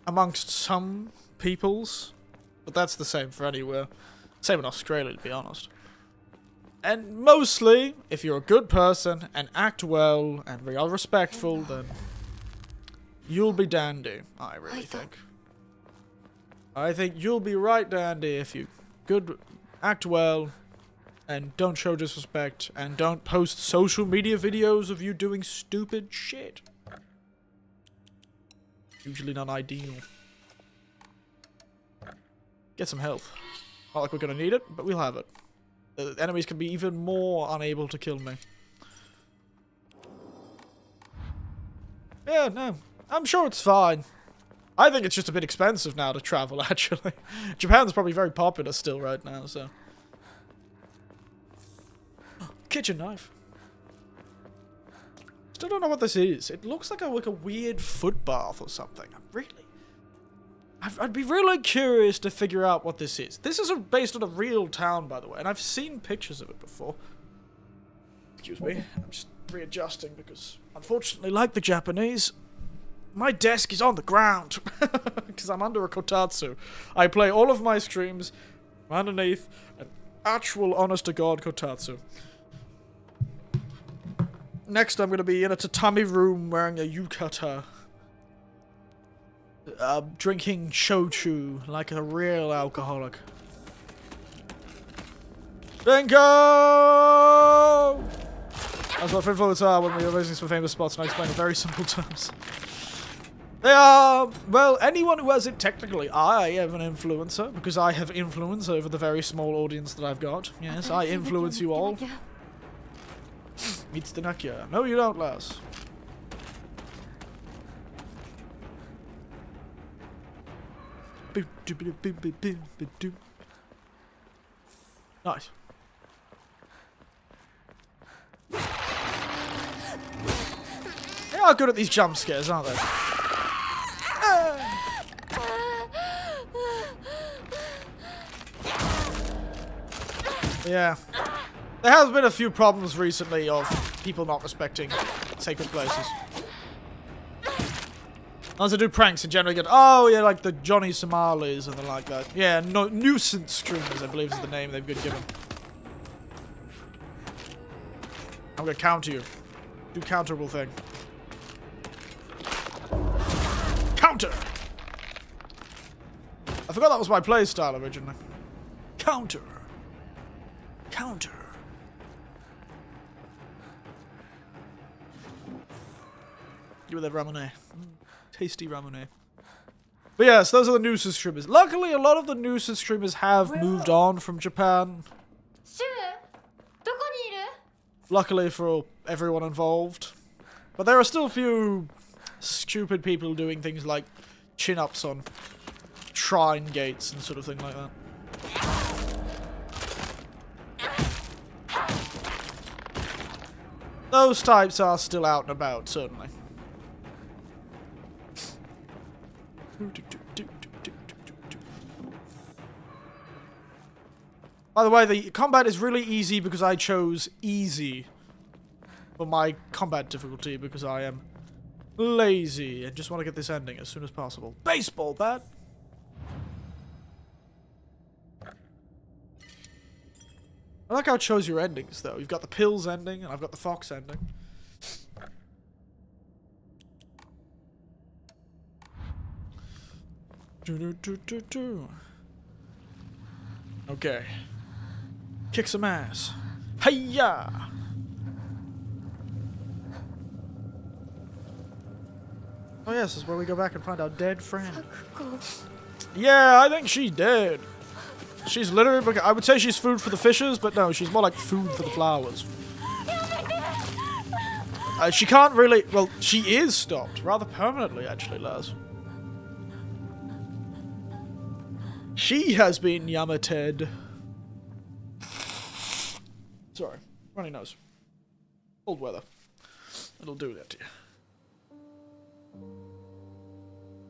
amongst some peoples. But that's the same for anywhere. Same in Australia, to be honest. And mostly, if you're a good person and act well and we are respectful, then you'll be dandy, I really think. I think you'll be right dandy if you act well and don't show disrespect and don't post social media videos of you doing stupid shit. Usually not ideal. Get some health. Not like we're gonna need it, but we'll have it. The enemies can be even more unable to kill me. Yeah, no. I'm sure it's fine. I think it's just a bit expensive now to travel, actually. Japan's probably very popular still right now, so... Kitchen knife. Still don't know what this is. It looks like a weird foot bath or something. I'd be really curious to figure out what this is. This is based on a real town, by the way, and I've seen pictures of it before. Excuse me. I'm just readjusting because, unfortunately, like the Japanese, my desk is on the ground because I'm under a Kotatsu. I play all of my streams underneath an actual, honest-to-God Kotatsu. Next, I'm going to be in a tatami room wearing a yukata. Drinking shochu like a real alcoholic. Bingo! That's what influencers are when we are visiting some famous spots, and I explain in very simple terms. They are, well, anyone who has it technically. I am an influencer, because I have influence over the very small audience that I've got. Yes, I influence you all. Meets the Nakia. No, you don't, lass. Nice. They are good at these jump scares, aren't they? Yeah. There has been a few problems recently of people not respecting sacred places. As I do pranks and generally get, oh yeah, like the Johnny Somalis and the like that. Yeah, no, nuisance streamers, I believe is the name they've been given. I'm gonna counter you. Do counterable thing. Counter! I forgot that was my playstyle originally. Counter. Counter. Give me that ramen. Tasty ramen. But yes, those are the news streamers. Luckily, a lot of the news streamers have moved on from Japan. シュウ、どこにいる？ Luckily for everyone involved. But there are still a few stupid people doing things like chin-ups on shrine gates and sort of thing like that. Those types are still out and about, certainly. By the way, the combat is really easy because I chose easy for my combat difficulty because I am lazy and just want to get this ending as soon as possible. Baseball bat! I like how it shows your endings, though. You've got the pills ending, and I've got the fox ending. Okay. Kick some ass. Hiya! Oh yes, this is where we go back and find our dead friend. Yeah, I think she's dead. She's literally, I would say she's food for the fishes, but no, she's more like food for the flowers. She can't really, well, she is stopped, rather permanently actually, Laz. She has been yamated. Sorry, runny nose. Cold weather. It'll do that to you.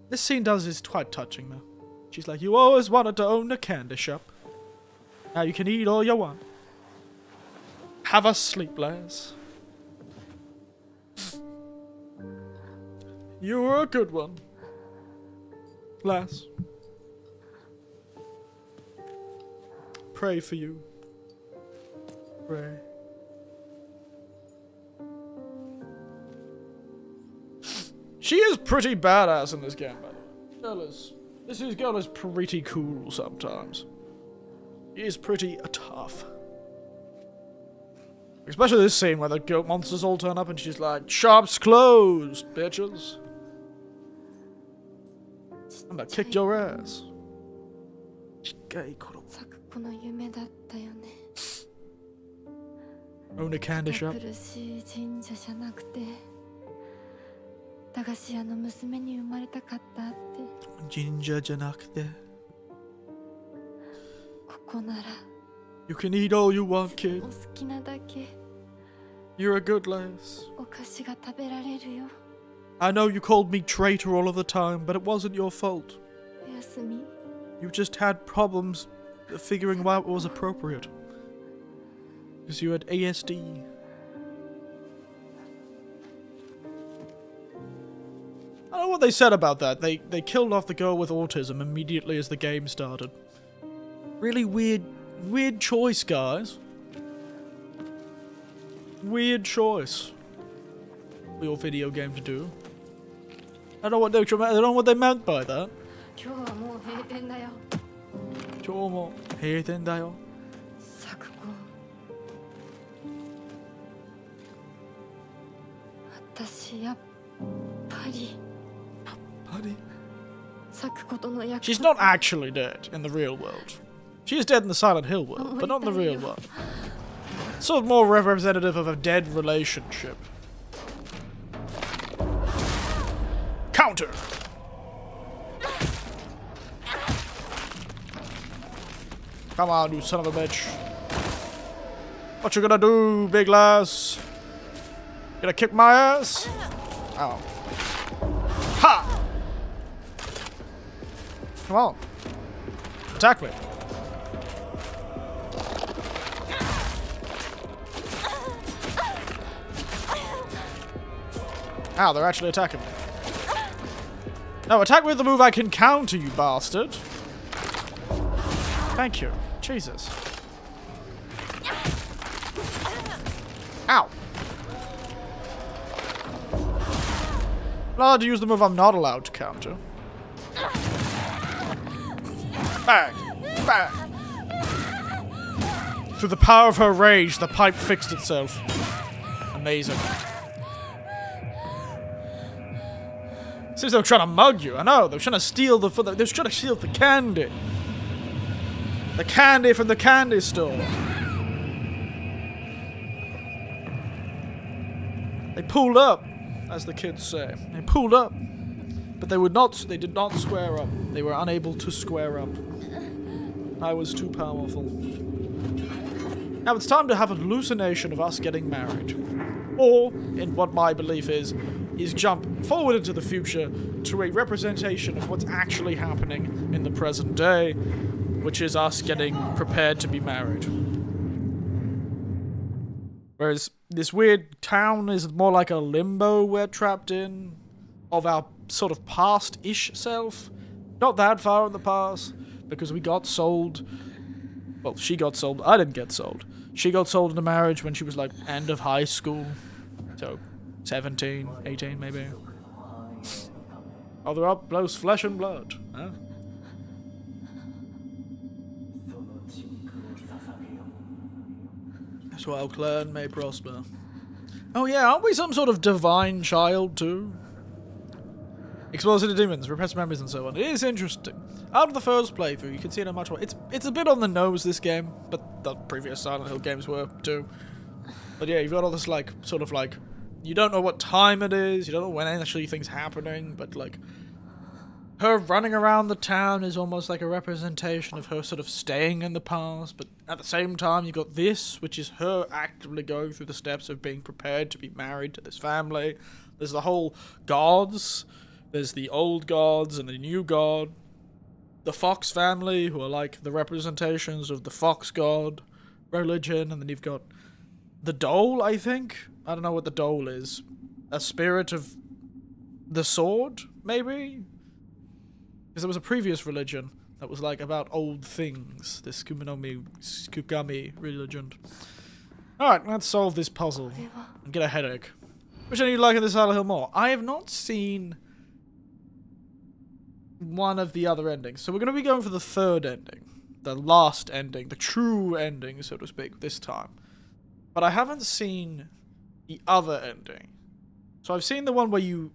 This scene is quite touching though. She's like, you always wanted to own a candy shop. Now you can eat all you want. Have a sleep, lass. You were a good one, lass. Pray for you. Pray. She is pretty badass in this game, by the way. This girl is pretty cool sometimes. She is pretty tough. Especially this scene where the goat monsters all turn up and she's like, shops closed, bitches. I'm gonna kick your ass. Own a candy shop. 駄菓子屋の娘に生まれたかったって。神社じゃなくて。ここなら。You can eat all you want, kid. お好きなだけ。You're a good lass. お菓子が食べられるよ。I know you called me traitor all of the time, but it wasn't your fault. おやすみ。You just had problems figuring out what was appropriate. Because you had ASD. I don't know what they said about that. They killed off the girl with autism immediately as the game started. Really weird choice, guys. Weird choice for your video game to do. I don't know what they meant by that. 今日はもう閉店だよ。今日も閉店だよ。作子。私やっぱり。She's not actually dead in the real world. She is dead in the Silent Hill world, but not in the real world. Sort of more representative of a dead relationship. Counter! Come on, you son of a bitch. What you gonna do, big lass? Gonna kick my ass? Oh. Ha! Come on. Attack me. Ow, they're actually attacking me. No, attack me with the move I can counter, you bastard. Thank you. Jesus. Ow. I'm not allowed to use the move I'm not allowed to counter. Bang! Bang! Through the power of her rage, the pipe fixed itself. Amazing. Seems they were trying to mug you. I know. They were trying to steal the candy. The candy from the candy store. They pulled up, as the kids say. They pulled up. But they did not square up. They were unable to square up. I was too powerful. Now it's time to have a hallucination of us getting married. Or, in what my belief is jump forward into the future to a representation of what's actually happening in the present day, which is us getting prepared to be married. Whereas this weird town is more like a limbo we're trapped in, of our sort of past-ish self. Not that far in the past, because we got sold. Well, she got sold. I didn't get sold. She got sold into marriage when she was like end of high school. So 17, 18 maybe. Oh, they're up close, flesh and blood. Huh? So our clan may prosper. Oh yeah, aren't we some sort of divine child too? Explores into demons, repressed memories and so on. It is interesting. Out of the first playthrough, you can see it in much more. It's a bit on the nose, this game, but the previous Silent Hill games were too. But yeah, you've got all this like, sort of like, you don't know what time it is, you don't know when actually things happening, but like, her running around the town is almost like a representation of her sort of staying in the past, but at the same time you've got this, which is her actively going through the steps of being prepared to be married to this family. There's the whole gods. There's the old gods and the new god. The Fox family, who are like the representations of the Fox god religion. And then you've got the Dole, I think. I don't know what the Dole is. A spirit of the sword, maybe? Because there was a previous religion that was like about old things. This Kugami religion. Alright, let's solve this puzzle. And get a headache. Which one do you like in this Silent Hill more? I have not seen one of the other endings. So we're going to be going for the third ending. The last ending. The true ending, so to speak, this time. But I haven't seen the other ending. So I've seen the one where you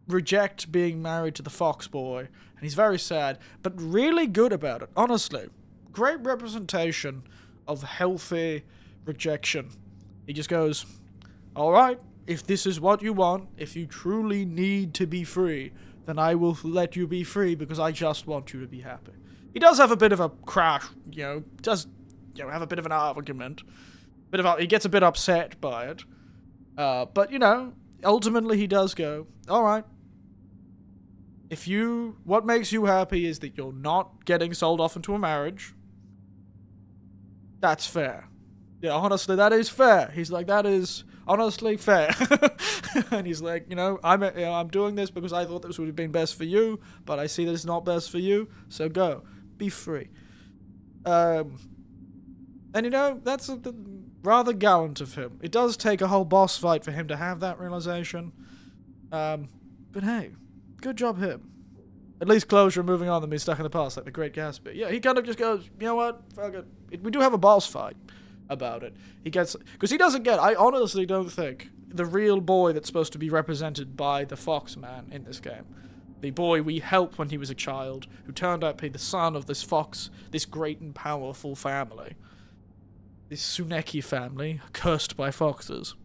reject being married to the Fox boy, and he's very sad, but really good about it. Honestly. Great representation of healthy rejection. He just goes, alright, if this is what you want, if you truly need to be free, then I will let you be free because I just want you to be happy. He does have a bit of a crash, have a bit of an argument. He gets a bit upset by it. But, ultimately he does go, alright, what makes you happy is that you're not getting sold off into a marriage. That's fair. Yeah, honestly, that is fair. He's like, that is honestly fair. And he's like, I'm doing this because I thought this would have been best for you, but I see that it's not best for you, so go. Be free. And that's rather gallant of him. It does take a whole boss fight for him to have that realization. But hey, good job him. At least closure moving on than being stuck in the past like the Great Gatsby. Yeah, he kind of just goes, you know what, fuck it. We do have a boss fight about it. Because he doesn't get, I honestly don't think the real boy that's supposed to be represented by the Fox man in this game, the boy we helped when he was a child, who turned out to be the son of this Fox, this great and powerful family, this Tsuneki family, cursed by foxes,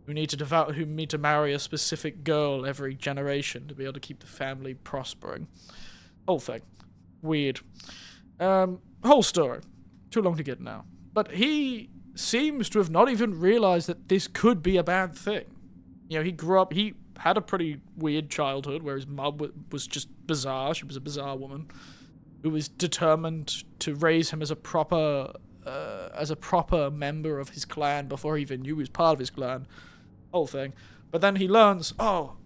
who need to marry a specific girl every generation to be able to keep the family prospering. Whole thing. Weird. Whole story. Too long to get now. But he seems to have not even realized that this could be a bad thing. He grew up, he had a pretty weird childhood where his mum was just bizarre. She was a bizarre woman who was determined to raise him as a proper member of his clan before he even knew he was part of his clan. Whole thing. But then he learns, oh,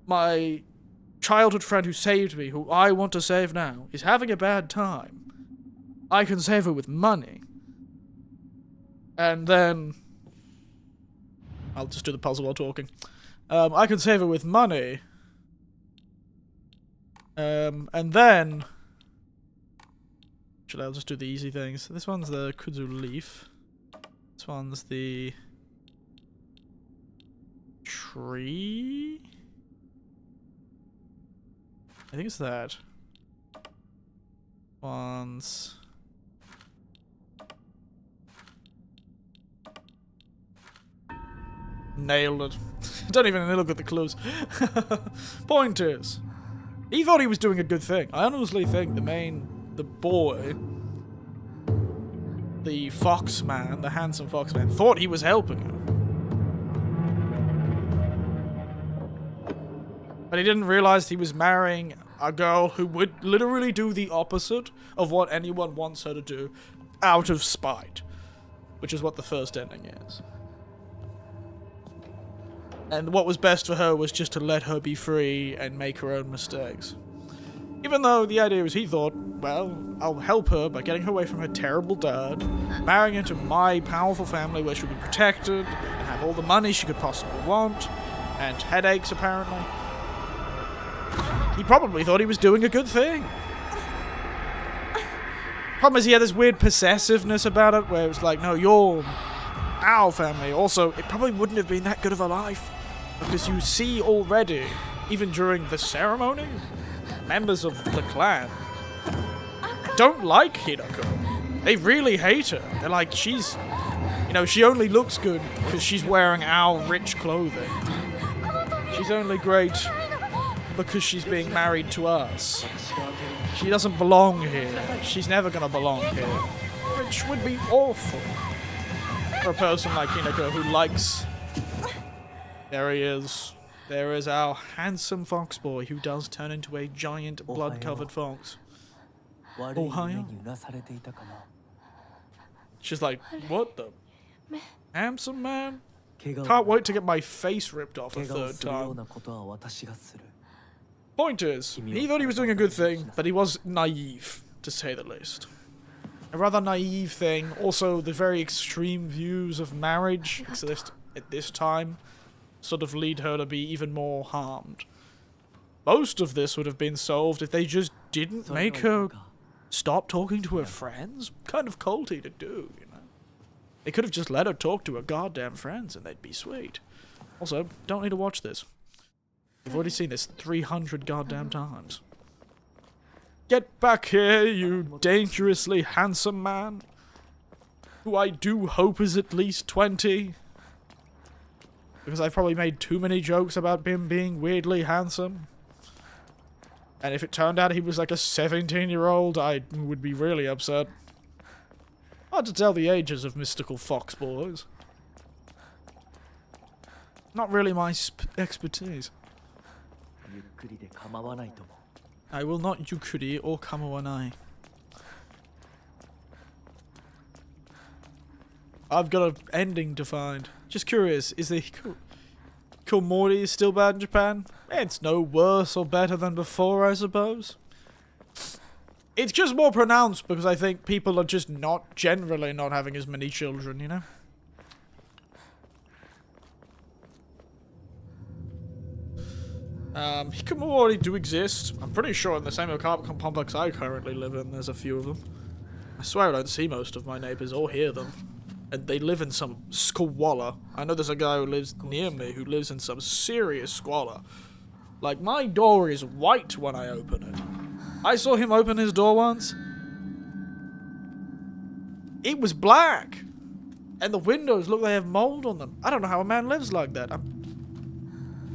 my childhood friend who saved me, who I want to save now, is having a bad time. I can save her with money. And then I'll just do the puzzle while talking. I can save her with money. And then actually, I'll just do the easy things. This one's the kudzu leaf. This one's the tree. I think it's that. Once. Nailed it. Don't even look at the clues. Point is, he thought he was doing a good thing. I honestly think the boy, the fox man, the handsome fox man, thought he was helping him. But he didn't realize he was marrying a girl who would literally do the opposite of what anyone wants her to do out of spite. Which is what the first ending is. And what was best for her was just to let her be free and make her own mistakes. Even though the idea was he thought, well, I'll help her by getting her away from her terrible dad, marrying into my powerful family where she'll be protected, and have all the money she could possibly want, and headaches apparently. He probably thought he was doing a good thing. Problem is he had this weird possessiveness about it, where it was like, no, you're our family. Also, it probably wouldn't have been that good of a life. Because you see already, even during the ceremony, members of the clan don't like Hinako. They really hate her. They're like, she's, you know, she only looks good because she's wearing our rich clothing. She's only great because she's being married to us. She doesn't belong here. She's never gonna belong here. Which would be awful for a person like Hinako who likes... There he is. There is our handsome fox boy who does turn into a giant blood-covered fox. Ohio. She's like, what the? Handsome man? Can't wait to get my face ripped off a third time. Point is, he thought he was doing a good thing, but he was naive, to say the least. A rather naive thing. Also, the very extreme views of marriage exist at this time sort of lead her to be even more harmed. Most of this would have been solved if they just didn't make her stop talking to her friends. Kind of culty to do, you know. They could have just let her talk to her goddamn friends and they'd be sweet. Also, don't need to watch this. You've already seen this 300 goddamn times. Get back here, you dangerously handsome man. Who I do hope is at least 20. Because I've probably made too many jokes about him being weirdly handsome. And if it turned out he was like a 17-year-old, I would be really upset. Hard to tell the ages of mystical fox boys. Not really my expertise. I will not yukuri or kamawanai. I've got an ending to find. Just curious, is the Hikikomori still bad in Japan? It's no worse or better than before, I suppose. It's just more pronounced because I think people are just not generally not having as many children, you know? Hikikomori do exist. I'm pretty sure in the same apartment complex I currently live in, there's a few of them. I swear I don't see most of my neighbors or hear them. And they live in some squalor. I know there's a guy who lives near me who lives in some serious squalor. Like, my door is white when I open it. I saw him open his door once. It was black. And the windows look like they have mold on them. I don't know how a man lives like that.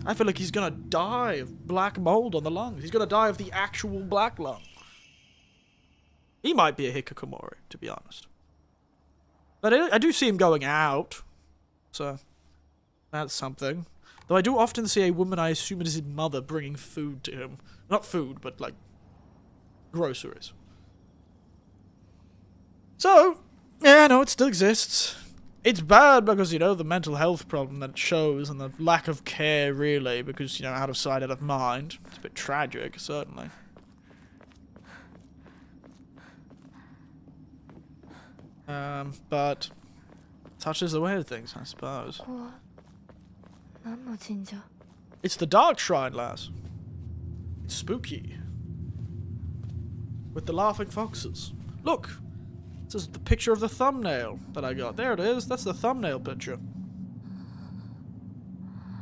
I feel like he's gonna die of black mold on the lungs. He's gonna die of the actual black lung. He might be a hikikomori, to be honest. But I do see him going out. So, that's something. Though I do often see a woman, I assume it is his mother, bringing food to him. Not food, but like groceries. So, yeah, no, it still exists. It's bad because, you know, the mental health problem that it shows and the lack of care, really, because, you know, out of sight, out of mind. It's a bit tragic, certainly. But such is the way of things, I suppose. It's the Dark Shrine, lass. It's spooky. With the laughing foxes. Look! This is the picture of the thumbnail that I got. There it is. That's the thumbnail picture.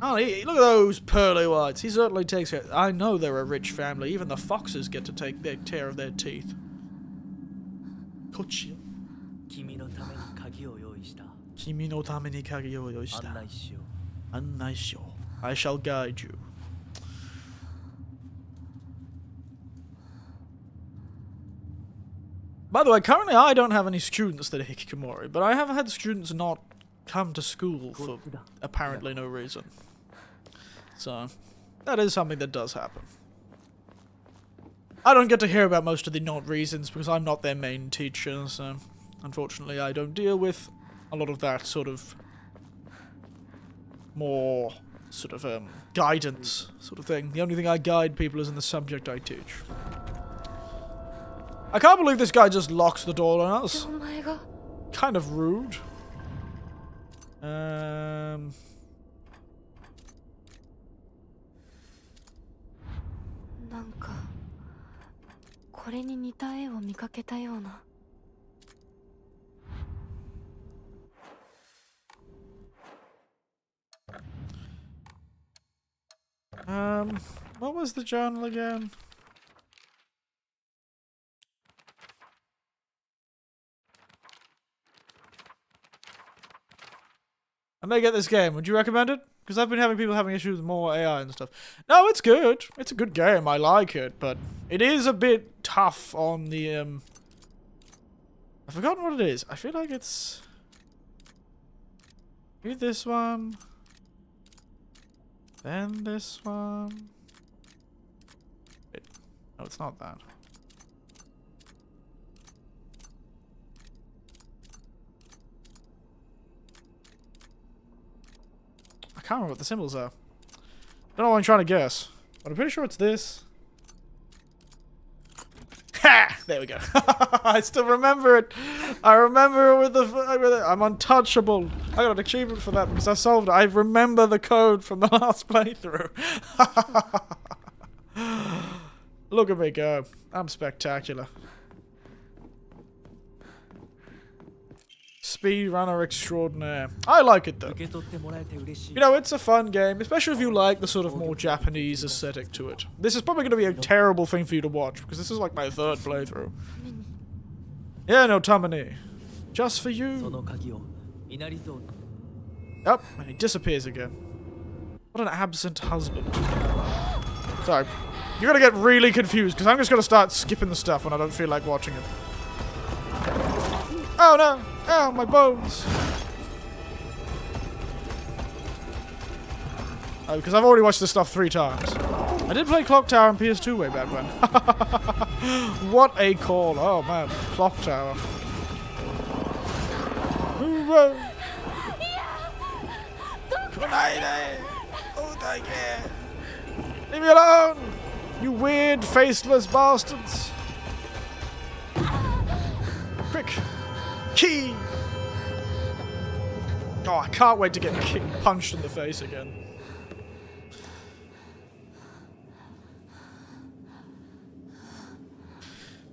Oh, look at those pearly whites. He certainly takes care. I know they're a rich family. Even the foxes get to take care of their teeth. Kochi. 君のために鍵を用意した。君のために鍵を用意した。案内しよう。案内しよう。I shall guide you. By the way, currently I don't have any students that are hikikomori, but I have had students not come to school for apparently no reason. So, that is something that does happen. I don't get to hear about most of the not reasons because I'm not their main teacher, so unfortunately I don't deal with a lot of that sort of more sort of guidance sort of thing. The only thing I guide people is in the subject I teach. I can't believe this guy just locks the door on us. Kind of rude. Nanka, これに似た絵を見かけたような。What was the journal again? I may get this game. Would you recommend it? Because I've been having people having issues with more AI and stuff. No, it's good. It's a good game. I like it, but it is a bit tough on the I've forgotten what it is. I feel like it's maybe this one. Then this one. Wait. No, it's not that. I can't remember what the symbols are. Don't know what I'm trying to guess. But I'm pretty sure it's this. Ha! There we go. I still remember it. I remember it with the... I'm untouchable. I got an achievement for that because I solved it. I remember the code from the last playthrough. Look at me go. I'm spectacular. Speedrunner extraordinaire. I like it though. You know, it's a fun game, especially if you like the sort of more Japanese aesthetic to it. This is probably going to be a terrible thing for you to watch, because this is like my third playthrough. Yeah, no, Tamani. Just for you. Yep, and he disappears again. What an absent husband. Sorry. You're going to get really confused, because I'm just going to start skipping the stuff when I don't feel like watching it. Oh no! Ow, my bones! Oh, because I've already watched this stuff 3 times. I did play Clock Tower on PS2 way back when. What a call! Oh man, Clock Tower. Leave me alone! You weird, faceless bastards! Quick! Key! Oh, I can't wait to get punched in the face again.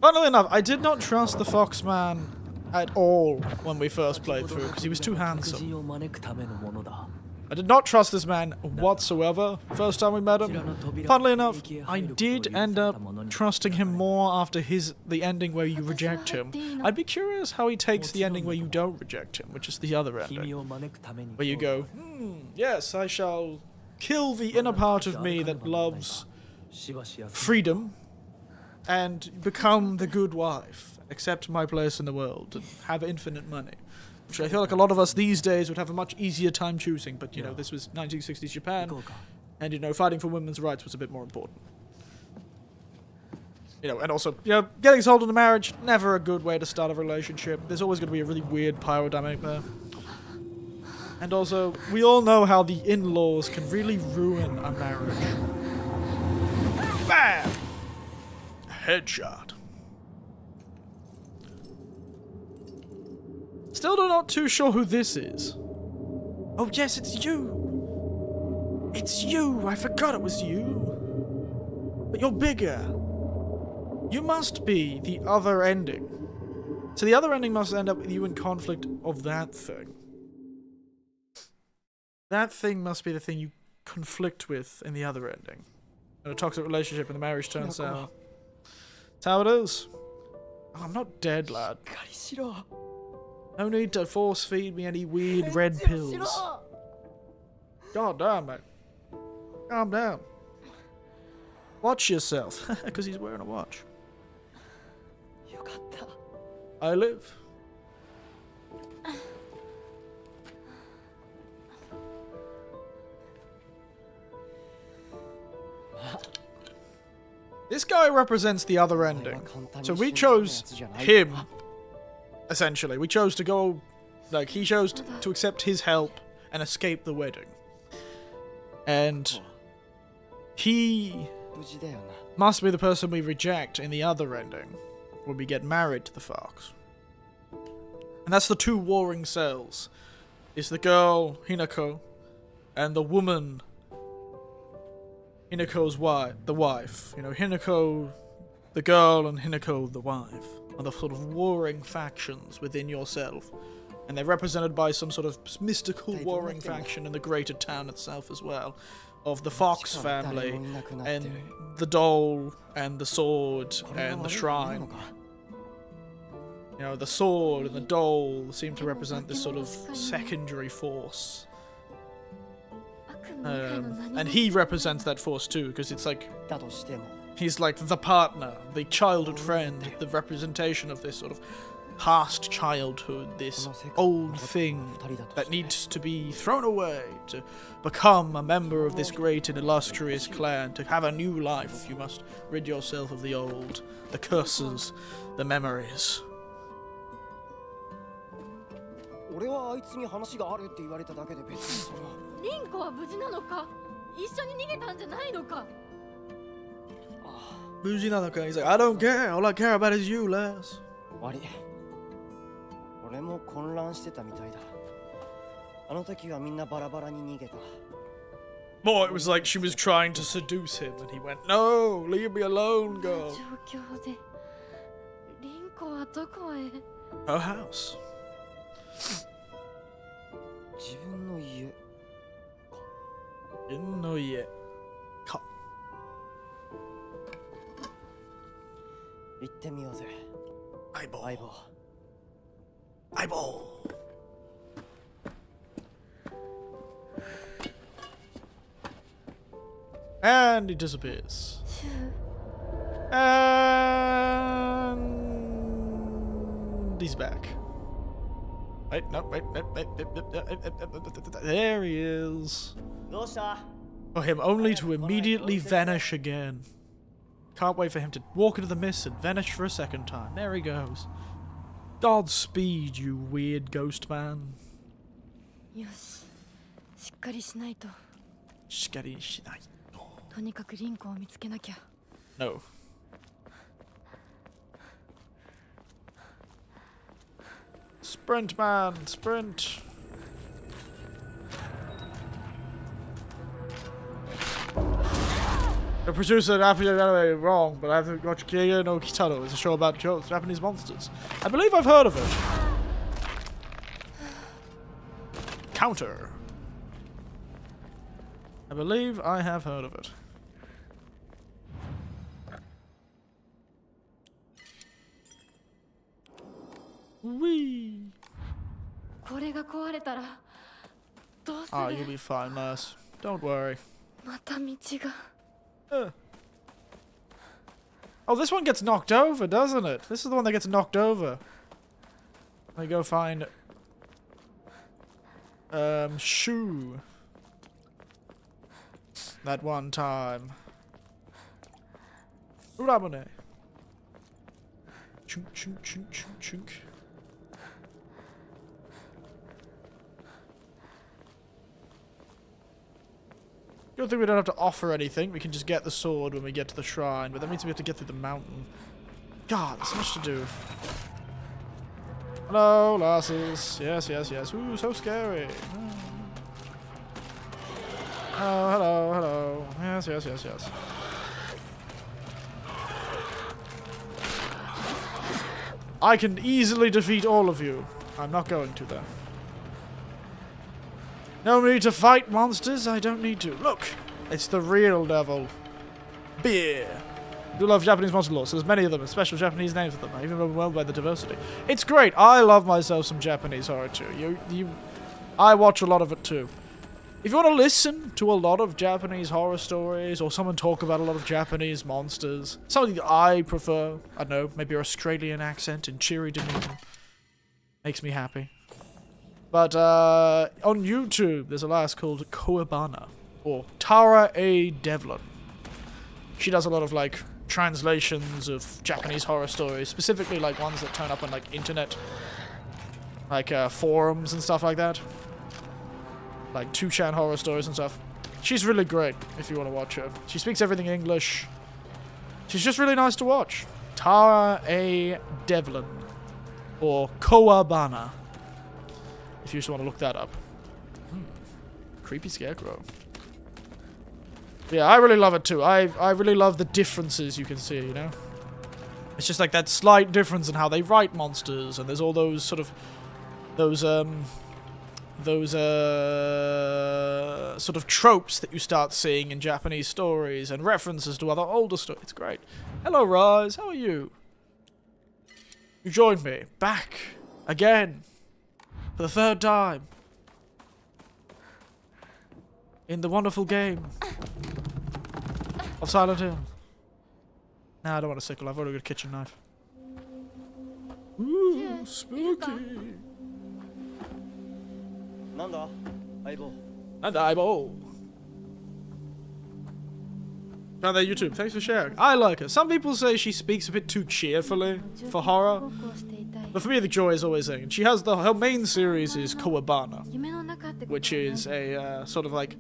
Funnily enough, I did not trust the Foxman at all when we first played through, because he was too handsome. I did not trust this man whatsoever first time we met him. Funnily enough, I did end up trusting him more after the ending where you reject him. I'd be curious how he takes the ending where you don't reject him, which is the other ending. Where you go, yes, I shall kill the inner part of me that loves freedom and become the good wife, accept my place in the world, and have infinite money. Which I feel like a lot of us these days would have a much easier time choosing, but you know, this was 1960s Japan, and you know, fighting for women's rights was a bit more important. You know, and also, you know, getting sold into marriage, never a good way to start a relationship. There's always going to be a really weird power dynamic there. And also, we all know how the in-laws can really ruin a marriage. Bam! Headshot. Still not too sure who this is. Oh yes, it's you! It's you! I forgot it was you! But you're bigger. You must be the other ending. So the other ending must end up with you in conflict of that thing. That thing must be the thing you conflict with in the other ending. And a toxic relationship and the marriage turns sour. That's how it is. Oh, I'm not dead, lad. No need to force feed me any weird red pills. God damn, mate. Calm down. Watch yourself. Because he's wearing a watch. I live. This guy represents the other ending. So we chose him, essentially. We chose to go, like, he chose to accept his help and escape the wedding. And he must be the person we reject in the other ending, when we get married to the fox. And that's the two warring cells. It's the girl, Hinako, and the woman, Hinako's wife, the wife. You know, Hinako, the girl, and Hinako, the wife, are the sort of warring factions within yourself. And they're represented by some sort of mystical warring faction in the greater town itself as well. Of the Fox family, and the doll, and the sword, and the shrine. You know, the sword and the doll seem to represent this sort of secondary force. And he represents that force too, because it's like, he's like the partner, the childhood friend, the representation of this sort of past childhood, this old thing that needs to be thrown away to become a member of this great and illustrious clan. To have a new life, you must rid yourself of the old, the curses, the memories. 俺はあいつに話があるって言われただけで別にそれはリンコは無事なのか一緒に逃げたんじゃないのか He's like, I don't care, all I care about is you, Les. 悪い俺も混乱してたみたいだあの時はみんなバラバラに逃げた More, it was like she was trying to seduce him, and he went, no, leave me alone, girl. 状況でリンコはどこへ Her house. 自分の家 In no yet. 行ってみようぜ Eyeball. 相棒 Eyeball. And he disappears. And he's back. Wait, no, wait. There he is. どうした For him only to immediately vanish again. Can't wait for him to walk into the mist and vanish for a second time. There he goes. Godspeed, you weird ghost man. よししっかりしないと Shikari shinai. とにかくリンコを見つけなきゃ No. Sprint, man, sprint. The producer absolutely wrong, but I've got Kiyo no Kitaro. It's a show about Japanese monsters. I believe I've heard of it. Counter. I believe I have heard of it. Wee. これが壊れたらどうす Ah, る you'll be fine, Nurse. Don't worry. また道が Oh, this one gets knocked over, doesn't it? This is the one that gets knocked over. Let me go find... Shoe. That one time. Uramune. Chunk, chunk, chunk, chunk, chunk. Good thing we don't have to offer anything. We can just get the sword when we get to the shrine, but that means we have to get through the mountain. God, there's so much to do. Hello, lasses. Yes, yes, yes. Ooh, so scary. Hello, hello, hello. Yes, yes, yes, yes. I can easily defeat all of you. I'm not going to, though. No need to fight monsters. I don't need to. Look, it's the real devil. Beer. I do love Japanese monster lore, so there's many of them, and special Japanese names for them. I'm even overwhelmed by the diversity. It's great. I love myself some Japanese horror too. I watch a lot of it too. If you want to listen to a lot of Japanese horror stories, or someone talk about a lot of Japanese monsters, something that I prefer, I don't know, maybe your Australian accent and cheery demeanor, makes me happy. But on YouTube, there's a lass called Koabana, or Tara A. Devlin. She does a lot of, like, translations of Japanese horror stories, specifically, like, ones that turn up on, like, internet, like, forums and stuff like that. Like 2chan horror stories and stuff. She's really great if you want to watch her. She speaks everything English. She's just really nice to watch. Tara A. Devlin. Or Koabana. If you just want to look that up. Creepy scarecrow. Yeah, I really love it too. I really love the differences you can see, you know? It's just like that slight difference in how they write monsters, and there's all those sort of... Those sort of tropes that you start seeing in Japanese stories and references to other older stories. It's great. Hello, Rise. How are you? You joined me. Back. Again. For the third time. In the wonderful game. Of Silent Hill. Nah, I don't want a sickle. I've already got a kitchen knife. Ooh, spooky. なんだ相棒 And eyeball. Found that YouTube. Thanks for sharing. I like her. Some people say she speaks a bit too cheerfully for horror. But for me, the joy is always there. She has her main series is Koabana, which is a sort of like,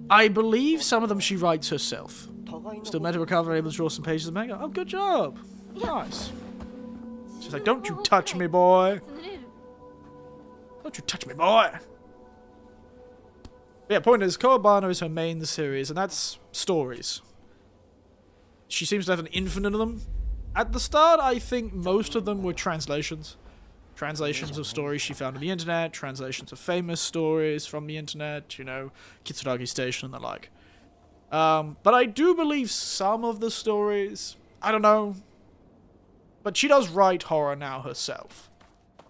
I believe some of them she writes herself. Still meant to recover, able to draw some pages of manga. Oh, good job. Nice. She's like, don't you touch me, boy. Don't you touch me, boy. Yeah, point is, Koabana is her main series, and that's stories. She seems to have an infinite of them. At the start, I think most of them were translations. Translations of stories she found on the internet, translations of famous stories from the internet, you know, Kitsuragi Station and the like. But I do believe some of the stories, I don't know, but she does write horror now herself.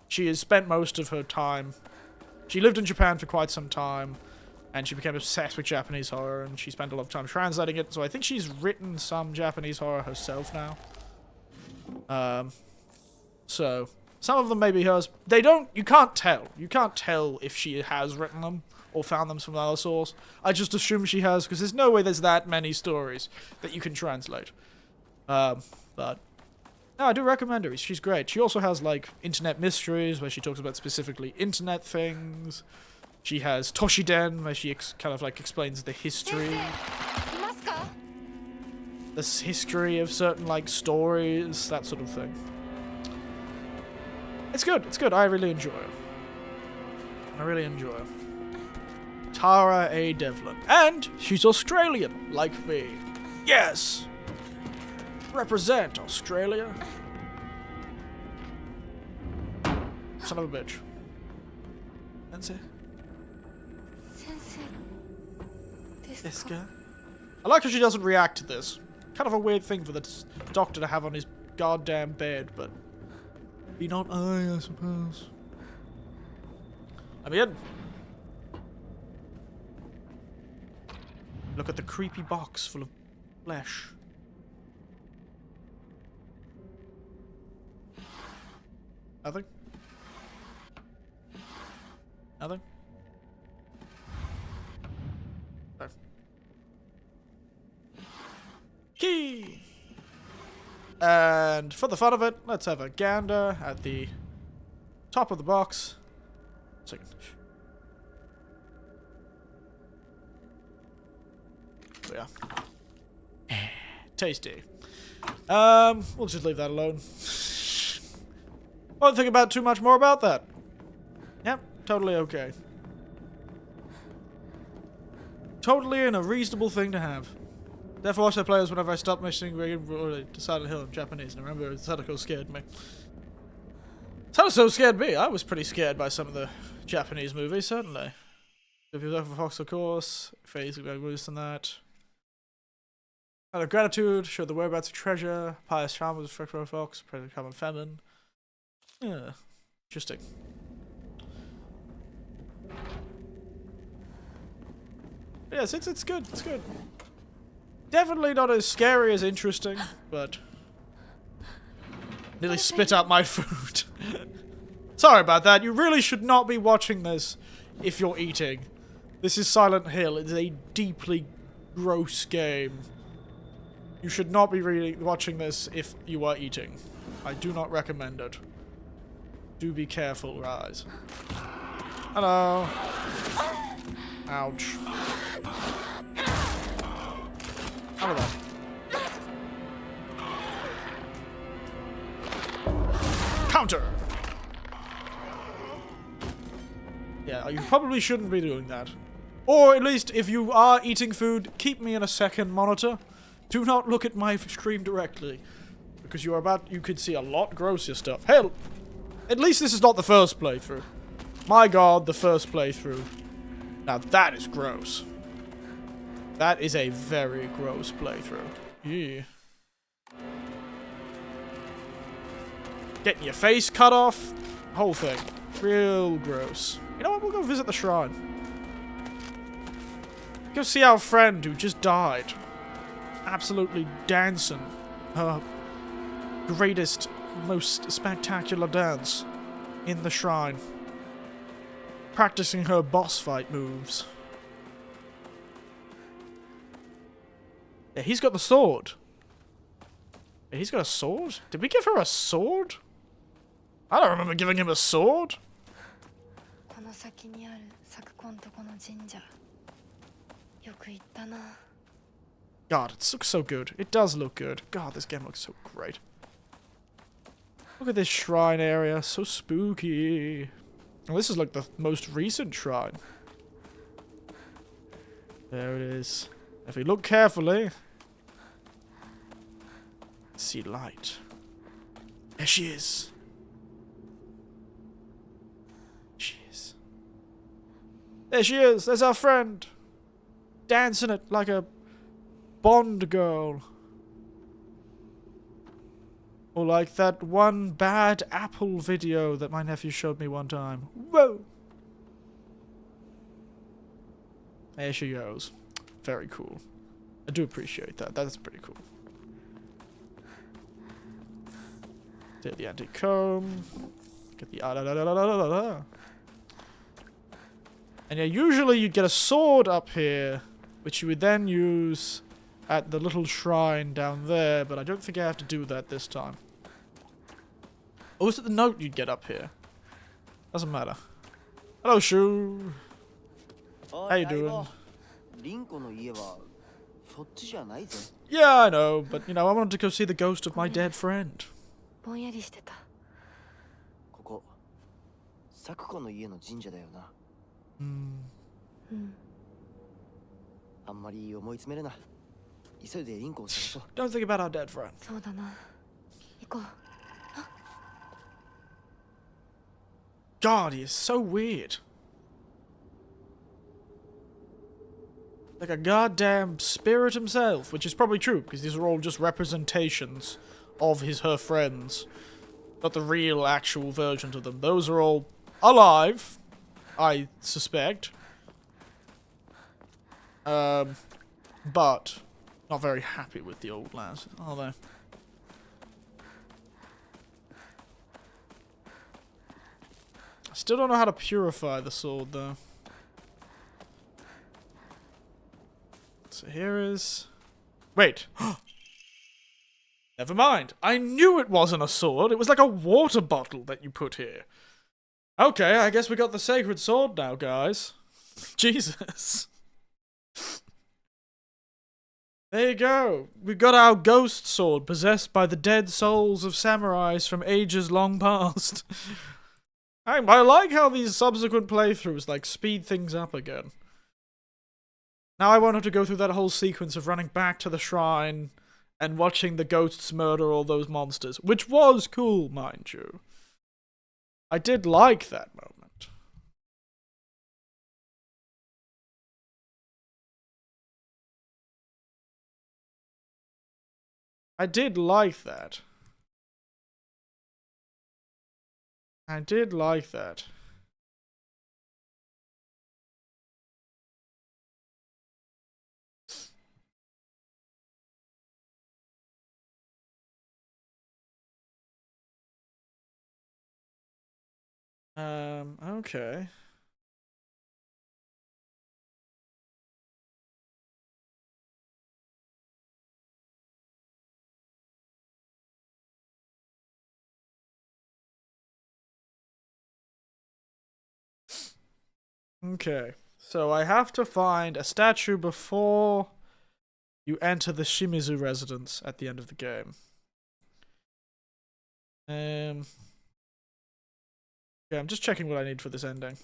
She has spent most of her time, she lived in Japan for quite some time, and she became obsessed with Japanese horror, and she spent a lot of time translating it, so I think she's written some Japanese horror herself now. So, some of them may be hers. You can't tell. You can't tell if she has written them, or found them from another source. I just assume she has, because there's no way there's that many stories that you can translate. But... no, I do recommend her. She's great. She also has, like, internet mysteries, where she talks about specifically internet things. She has Toshiden, where she kind of, like, explains the history. The history of certain, like, stories, that sort of thing. It's good. It's good. I really enjoy her. I really enjoy her. Tara A. Devlin. And she's Australian, like me. Yes! Represent Australia. Son of a bitch. Sensei. This guy. I like how she doesn't react to this. Kind of a weird thing for the doctor to have on his goddamn bed, but be not I suppose. I'm in. Look at the creepy box full of flesh. Nothing? Nothing? No. Key! And for the fun of it, let's have a gander at the top of the box. Second. There we are. Tasty. We'll just leave that alone. Won't think about too much more about that. Yep, totally okay. Totally and a reasonable thing to have. Therefore, watch their players whenever I stop mentioning to Silent Hill in Japanese. And remember, Sadako scared me. Sadako scared me. I was pretty scared by some of the Japanese movies, certainly. If you're for Fox, of course. Face will be worse than that. Out of gratitude, show the whereabouts of treasure. Pious charm was for Fox. Present common famine. Yeah. Interesting. Yes, it's good. It's good. Definitely not as scary as interesting, but nearly spit out my food. Sorry about that. You really should not be watching this if you're eating. This is Silent Hill. It's a deeply gross game. You should not be watching this if you are eating. I do not recommend it. Do be careful, guys. Hello. Ouch. Hello there. Counter! Yeah, you probably shouldn't be doing that. Or at least, if you are eating food, keep me in a second monitor. Do not look at my screen directly. Because you could see a lot grosser stuff. Hell, at least this is not the first playthrough. My god, the first playthrough. Now that is gross. That is a very gross playthrough. Yeah. Getting your face cut off. Whole thing. Real gross. You know what? We'll go visit the shrine. Go see our friend who just died. Absolutely dancing. Her greatest, most spectacular dance in the shrine. Practicing her boss fight moves. Yeah, he's got the sword. Yeah, he's got a sword? Did we give her a sword? I don't remember giving him a sword. God, it looks so good. It does look good. God, this game looks so great. Look at this shrine area. So spooky. Well, this is like the most recent shrine. There it is. If we look carefully, see light. There she is. She is. There she is. There's our friend. Dancing it like a Bond girl. Or like that one bad Apple video that my nephew showed me one time. Whoa! There she goes. Very cool. I do appreciate that. That's pretty cool. Take the antique comb. Get the and yeah, usually you'd get a sword up here, which you would then use at the little shrine down there, but I don't think I have to do that this time. Or was it the note you'd get up here? Doesn't matter. Hello, Shu. How you doing? Yeah, I know, but you know, I wanted to go see the ghost of my dead friend. Don't think about our dead friend. God, he is so weird. Like a goddamn spirit himself, which is probably true, because these are all just representations of her friends. Not the real, actual versions of them. Those are all alive, I suspect. But not very happy with the old lads, are they? I still don't know how to purify the sword, though. So here is... Wait! Never mind. I knew it wasn't a sword. It was like a water bottle that you put here. Okay, I guess we got the sacred sword now, guys. Jesus. There you go. We got our ghost sword possessed by the dead souls of samurais from ages long past. I like how these subsequent playthroughs, like, speed things up again. Now I won't have to go through that whole sequence of running back to the shrine and watching the ghosts murder all those monsters, which was cool, mind you. I did like that moment. I did like that. I did like that. Okay. Okay. So I have to find a statue before you enter the Shimizu residence at the end of the game. Yeah, I'm just checking what I need for this ending.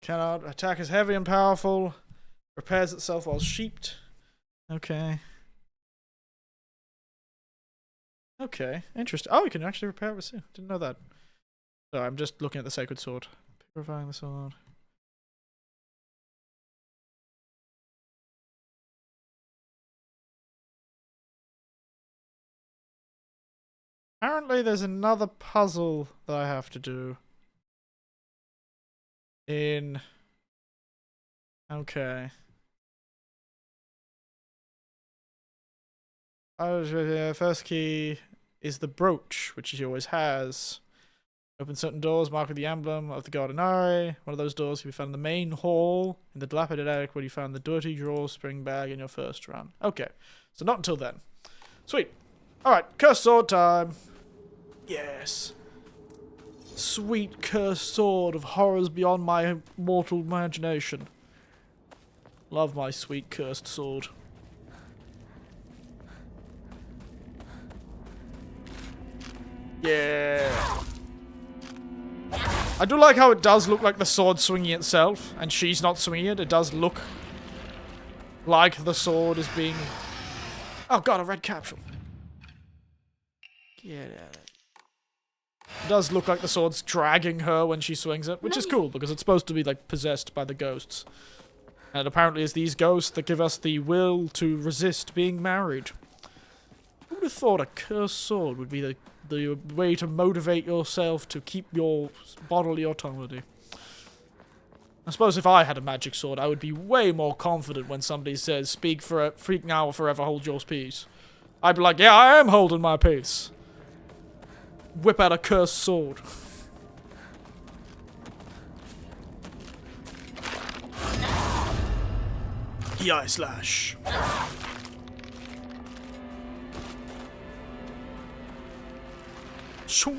Cannot attack is heavy and powerful. Repairs itself while sheeped. Okay. Okay, interesting. Oh, you can actually repair it too. Didn't know that. So I'm just looking at the sacred sword. Purifying the sword. Apparently there's another puzzle that I have to do. Okay. First key is the brooch, which he always has. Open certain doors, marked with the emblem of the Garden Eye. One of those doors can be found in the main hall, in the dilapidated attic where you found the dirty drawer spring bag in your first run. Okay, so not until then. Sweet. Alright, cursed sword time. Yes. Sweet cursed sword of horrors beyond my mortal imagination. Love my sweet cursed sword. Yeah. I do like how it does look like the sword swinging itself, and she's not swinging it. It does look like the sword is being... Oh god, a red capsule. Get out. It does look like the sword's dragging her when she swings it, which is cool, because it's supposed to be, like, possessed by the ghosts. And apparently it's these ghosts that give us the will to resist being married. Who would have thought a cursed sword would be the way to motivate yourself to keep your bodily autonomy? I suppose if I had a magic sword, I would be way more confident when somebody says, speak now or forever hold your peace. I'd be like, yeah, I am holding my peace. Whip out a cursed sword. Eye slash. Shoo.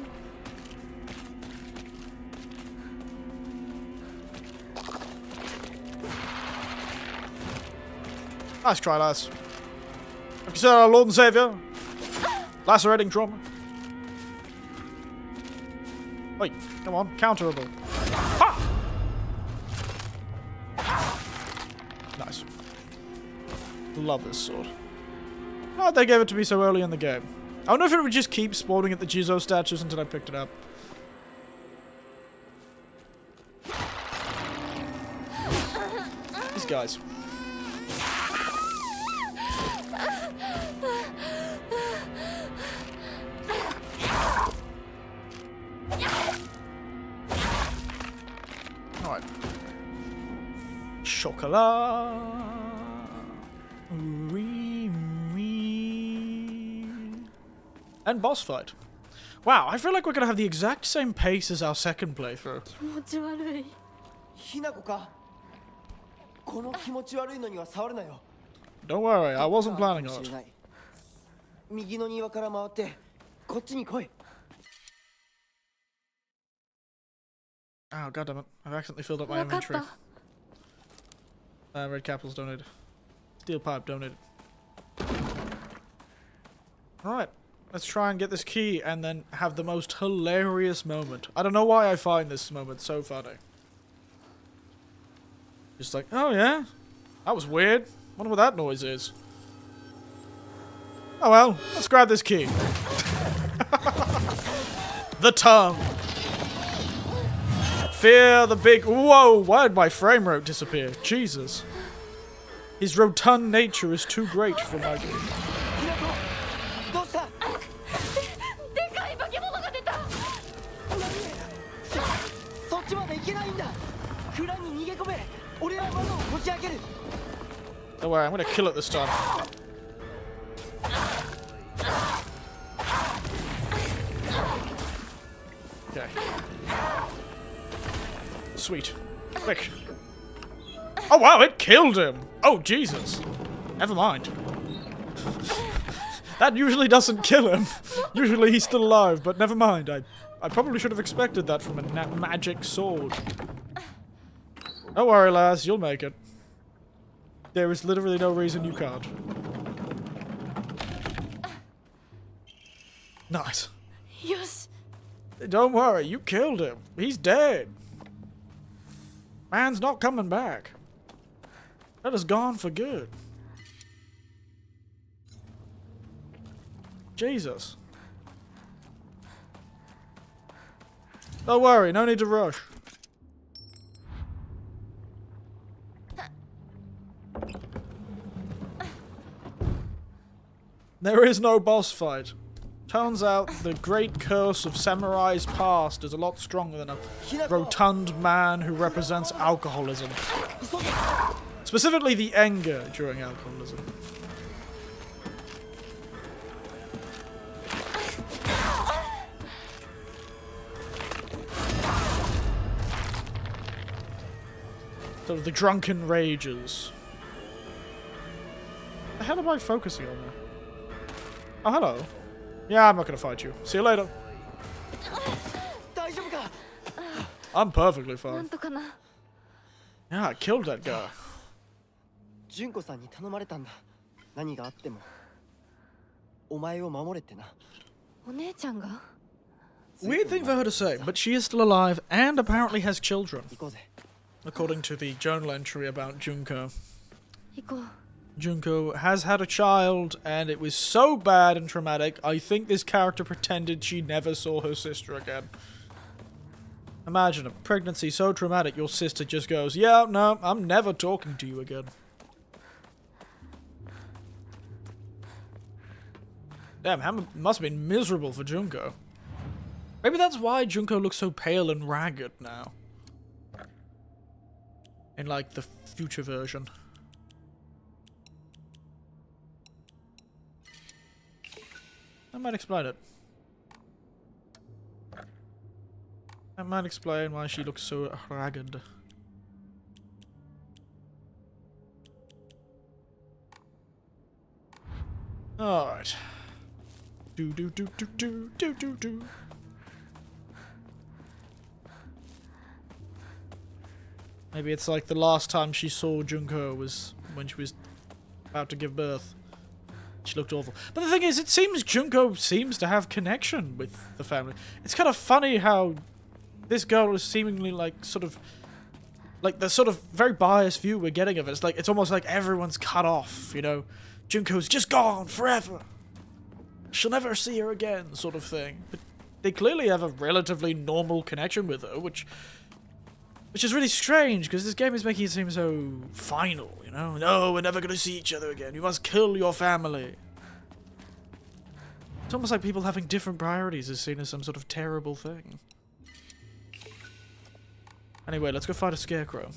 Nice try, lads. I consider our Lord and Saviour. Lacerating trauma. Wait, come on, counterable. Ha! Nice. Love this sword. Why'd they give it to me so early in the game? I wonder if it would just keep spawning at the Jizo statues until I picked it up. These guys. Alright. Chocolat. And boss fight. Wow, I feel like we're gonna have the exact same pace as our second playthrough. 気持ち悪い。ひなこか。この気持ち悪いのには触るなよ。Don't worry, I wasn't planning on it. 右の庭から回ってこっちに来い。Oh, goddammit. I've accidentally filled up my inventory. Red capitals donated. Steel pipe donated. Alright. Let's try and get this key and then have the most hilarious moment. I don't know why I find this moment so funny. Just like, oh yeah? That was weird. Wonder what that noise is. Oh well, let's grab this key. The tongue. Fear the big... Whoa, why did my frame rate disappear? Jesus. His rotund nature is too great for my game. どうした？でかい化け物が出た。そっちまで行けないんだ。蔵に逃げ込め。俺は窓をこじ開ける。 Don't worry, I'm gonna kill it this time. Okay. Sweet. Quick. Oh wow, it killed him! Oh Jesus. Never mind. That usually doesn't kill him. Usually he's still alive, but never mind. I probably should have expected that from a magic sword. Don't worry, lass, you'll make it. There is literally no reason you can't. Nice. よし。 Don't worry, you killed him. He's dead. Man's not coming back. That is gone for good. Jesus. Don't worry, no need to rush. There is no boss fight. Turns out the great curse of samurai's past is a lot stronger than a rotund man who represents alcoholism. Specifically the anger during alcoholism. Sort of the drunken rages. What the hell am I focusing on there? Oh, hello. Yeah, I'm not gonna fight you. See you later. I'm perfectly な fine. んとかな。 Yeah, I killed that guy. 純子さんに頼まれたんだ。何があってもお前を守れってな。お姉ちゃんが？ Weird thing for her to say, but she is still alive and apparently has children. 行こうぜ。 According to the journal entry about Junko. 行こう。 Junko has had a child, and it was so bad and traumatic, I think this character pretended she never saw her sister again. Imagine a pregnancy so traumatic your sister just goes, yeah, no, I'm never talking to you again. Damn, that must have been miserable for Junko. Maybe that's why Junko looks so pale and ragged now. In, like, the future version. That might explain it. That might explain why she looks so ragged. Alright. Do do do do do do do do. Maybe it's like the last time she saw Junko was when she was about to give birth. She looked awful. But the thing is, it seems Junko seems to have connection with the family. It's kind of funny how this girl is seemingly like sort of like the sort of very biased view we're getting of it. It's like it's almost like everyone's cut off, you know. Junko's just gone forever. She'll never see her again, sort of thing. But they clearly have a relatively normal connection with her, which is really strange, because this game is making it seem so final, you know? No, we're never going to see each other again. You must kill your family. It's almost like people having different priorities is seen as some sort of terrible thing. Anyway, let's go fight a scarecrow.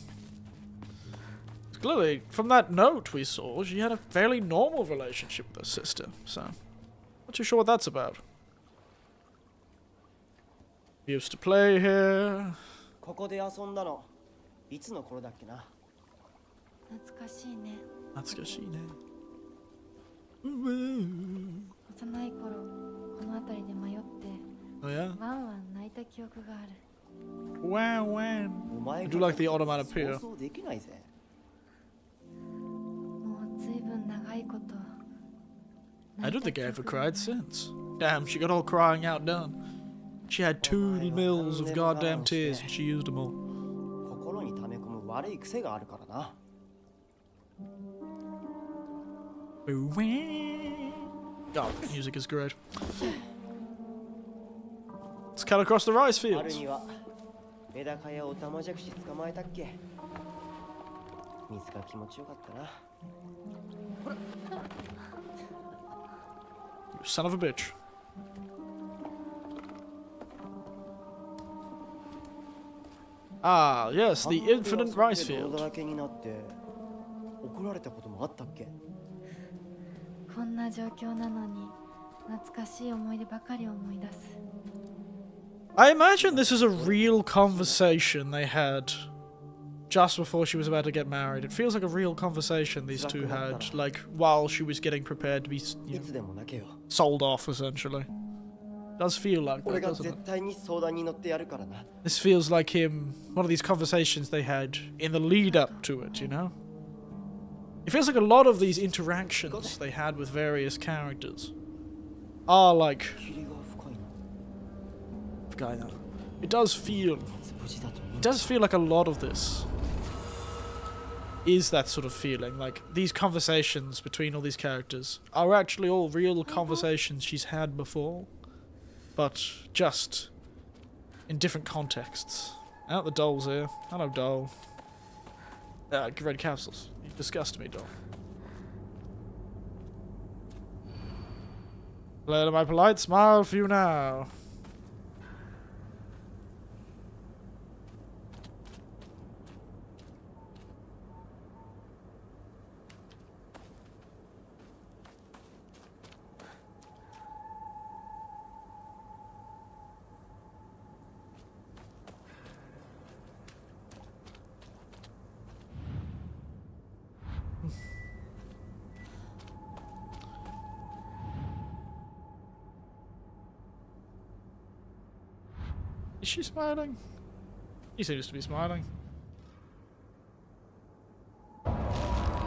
Clearly, from that note we saw, she had a fairly normal relationship with her sister, so... not too sure what that's about. Used to play here... ここで遊んだのいつの頃だっけな。懐かしいね。懐かしいね。幼い頃この辺りで迷って Oh yeah? ワンワン泣いた記憶がある。 Wow, wow. お前 I が do like the onomatopoeia. 想像できないぜ。もうずいぶん長いこと。 I don't think I ever cried since. Damn, she got all crying out done. She had 2 mils of goddamn tears and she used them all. 心に溜め込む悪い癖があるからな。 God, music is great. Let's cut across the rice 春 fields. にはメダカやオタマジャクシ捕まえたっけ。水が気持ちよかったな。 You son of a bitch. Ah, yes, the infinite rice 泥 field. だらけになって怒られたこともあったっけ。こんな状況なのに懐かしい思い出ばかり思い出す。 I imagine this is a real conversation they had just before she was about to get married. It feels like a real conversation these two had, like, while she was getting prepared to be いつでも泣けよ。 sold off, essentially. Does feel like 俺 that, が doesn't 絶 it? 対に相談に乗ってやるからな。 This feels like one of these conversations they had in the lead up to it, you know? It feels like a lot of these interactions they had with various characters are like... 霧が深いな。 Guy, no. It does feel... 無事だと思 It does feel like a lot of this is that sort of feeling. Like, these conversations between all these characters are actually all real conversations she's had before, but just in different contexts. Out the dolls here. Hello, doll. Red capsules. You disgust me, doll. Let my polite smile for you now. Is she smiling? He seems to be smiling.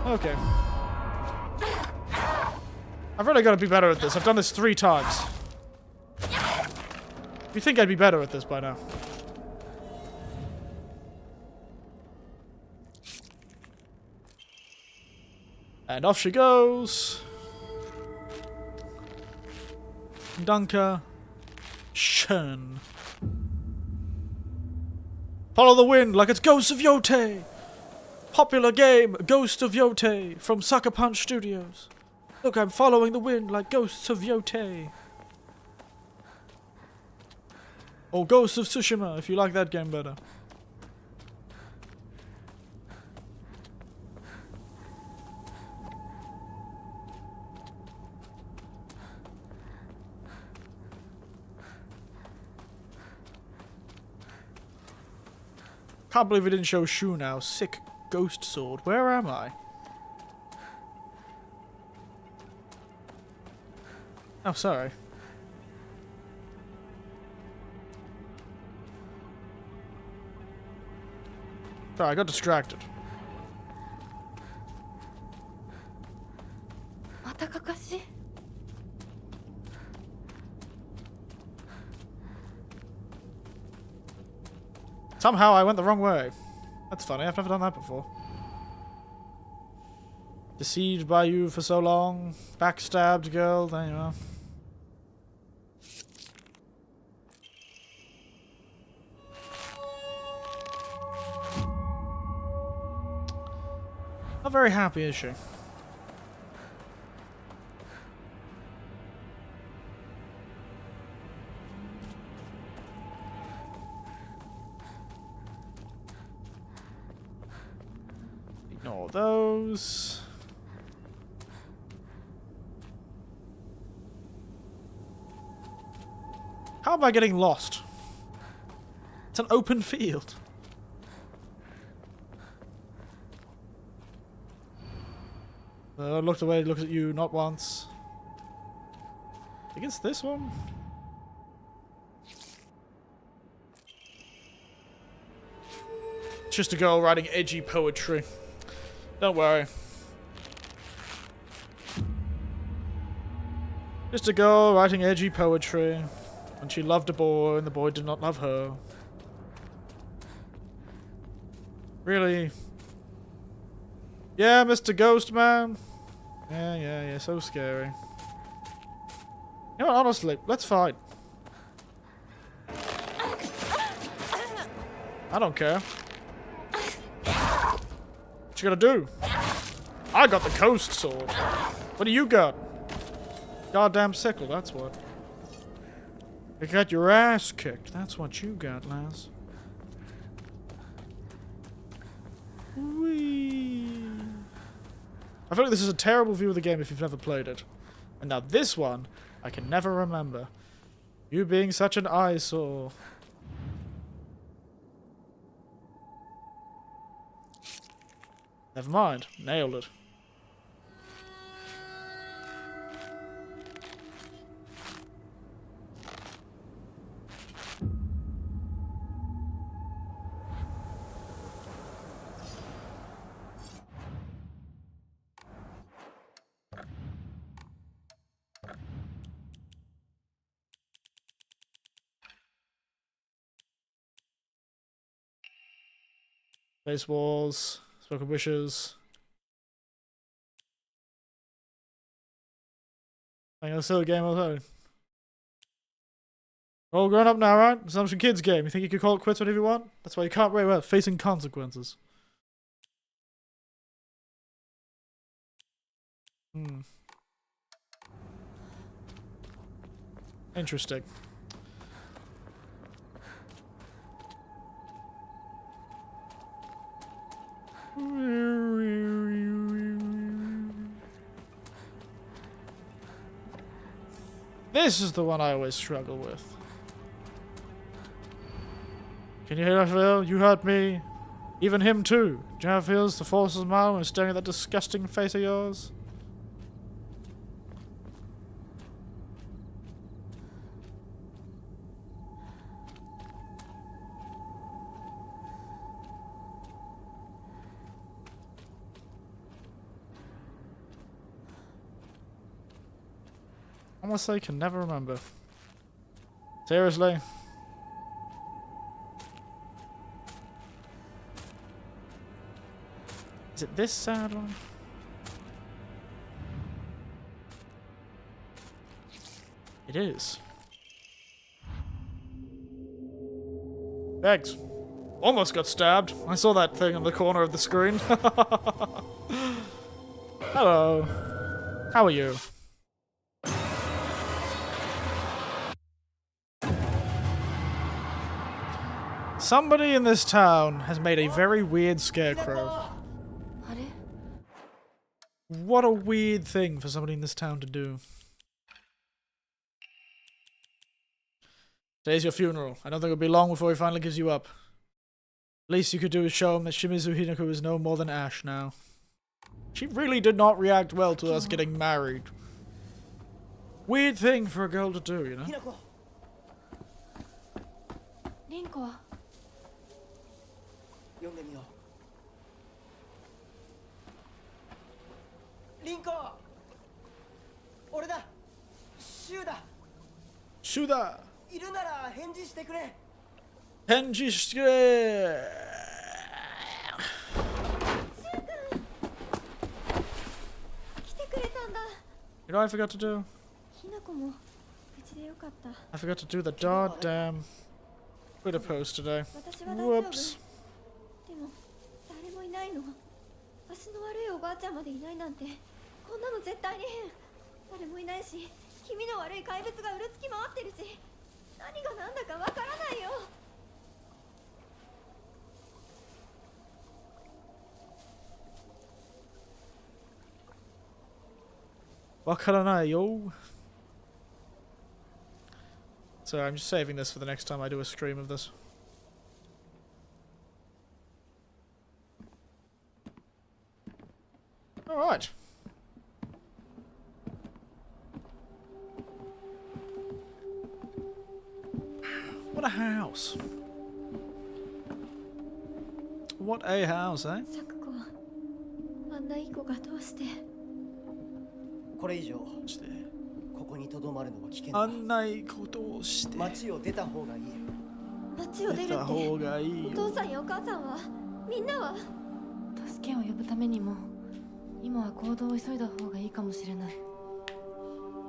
Okay. I've really got to be better at this. I've done this 3 times. You'd think I'd be better at this by now. And off she goes. Dunker. Schön. Follow the wind like it's Ghosts of Yote. Popular game, Ghost of Yote from Sucker Punch Studios. Look, I'm following the wind like Ghosts of Yote. Or Ghosts of Tsushima, if you like that game better. Can't believe it didn't show Shu now. Sick ghost sword. Where am I? Oh, sorry. Sorry, I got distracted. またかかし? Somehow I went the wrong way. That's funny, I've never done that before. Deceived by you for so long. Backstabbed, girl, there you are. Not very happy, is she? Ignore those. How am I getting lost? It's an open field. Looked away, looked at you, not once. I think it's this one? It's just a girl writing edgy poetry. Don't worry. Just a girl writing edgy poetry. And she loved a boy, and the boy did not love her. Really? Yeah, Mr. Ghost Man? Yeah, so scary. You know what, honestly, let's fight. I don't care. What you gonna do? I got the coast sword. What do you got? Goddamn sickle, that's what. You got your ass kicked. That's what you got, lass. Whee. I feel like this is a terrible view of the game if you've never played it. And now this one, I can never remember. You being such an eyesore. Never mind. Nailed it. Face walls, spoken wishes. I know, silly game also. All grown up now, right? It's not a kid's game. You think you could call it quits whenever you want? That's why you can't worry about facing consequences. Interesting. This is the one I always struggle with. Can you hear that, Phil? You heard me. Even him too. Do you have feels the forces of mine when staring at that disgusting face of yours? Honestly, can never remember. Seriously? Is it this sad one? It is. Thanks. Almost got stabbed. I saw that thing in the corner of the screen. Hello. How are you? Somebody in this town has made a very weird scarecrow. What a weird thing for somebody in this town to do. Today's your funeral. I don't think it'll be long before he finally gives you up. Least you could do is show him that Shimizu Hinako is no more than ash now. She really did not react well to us getting married. Weird thing for a girl to do, you know? Rinko. 読んでみよう。リンコ、俺だ。シュウだ。シュだ。いるなら返事してくれ。返事してくれ。来てくれたんだ。You know what I forgot to do? ひなこも無事でよかった。I forgot to do the goddamn Twitter post today. 私は大丈夫。 Whoops. でも誰もいないの。足の悪いおばあちゃんまでいないなんて、こんなの絶対に変。誰もいないし、気味の悪い怪物がうるつき回ってるし、何が何だかわからないよ。わからないよ. So I'm just saving this for the next time I do a stream of this. Alright. What a house. What a house, eh? サクコ、あんないい子がどうして。これ以上ここに留まるのは危険だ。あんないことをして町を出た方がいい。町を出るって。出た方がいいよ。お父さんやお母さんは、みんなは。助けを呼ぶためにも今は行動を急いだ方がいいかもしれない。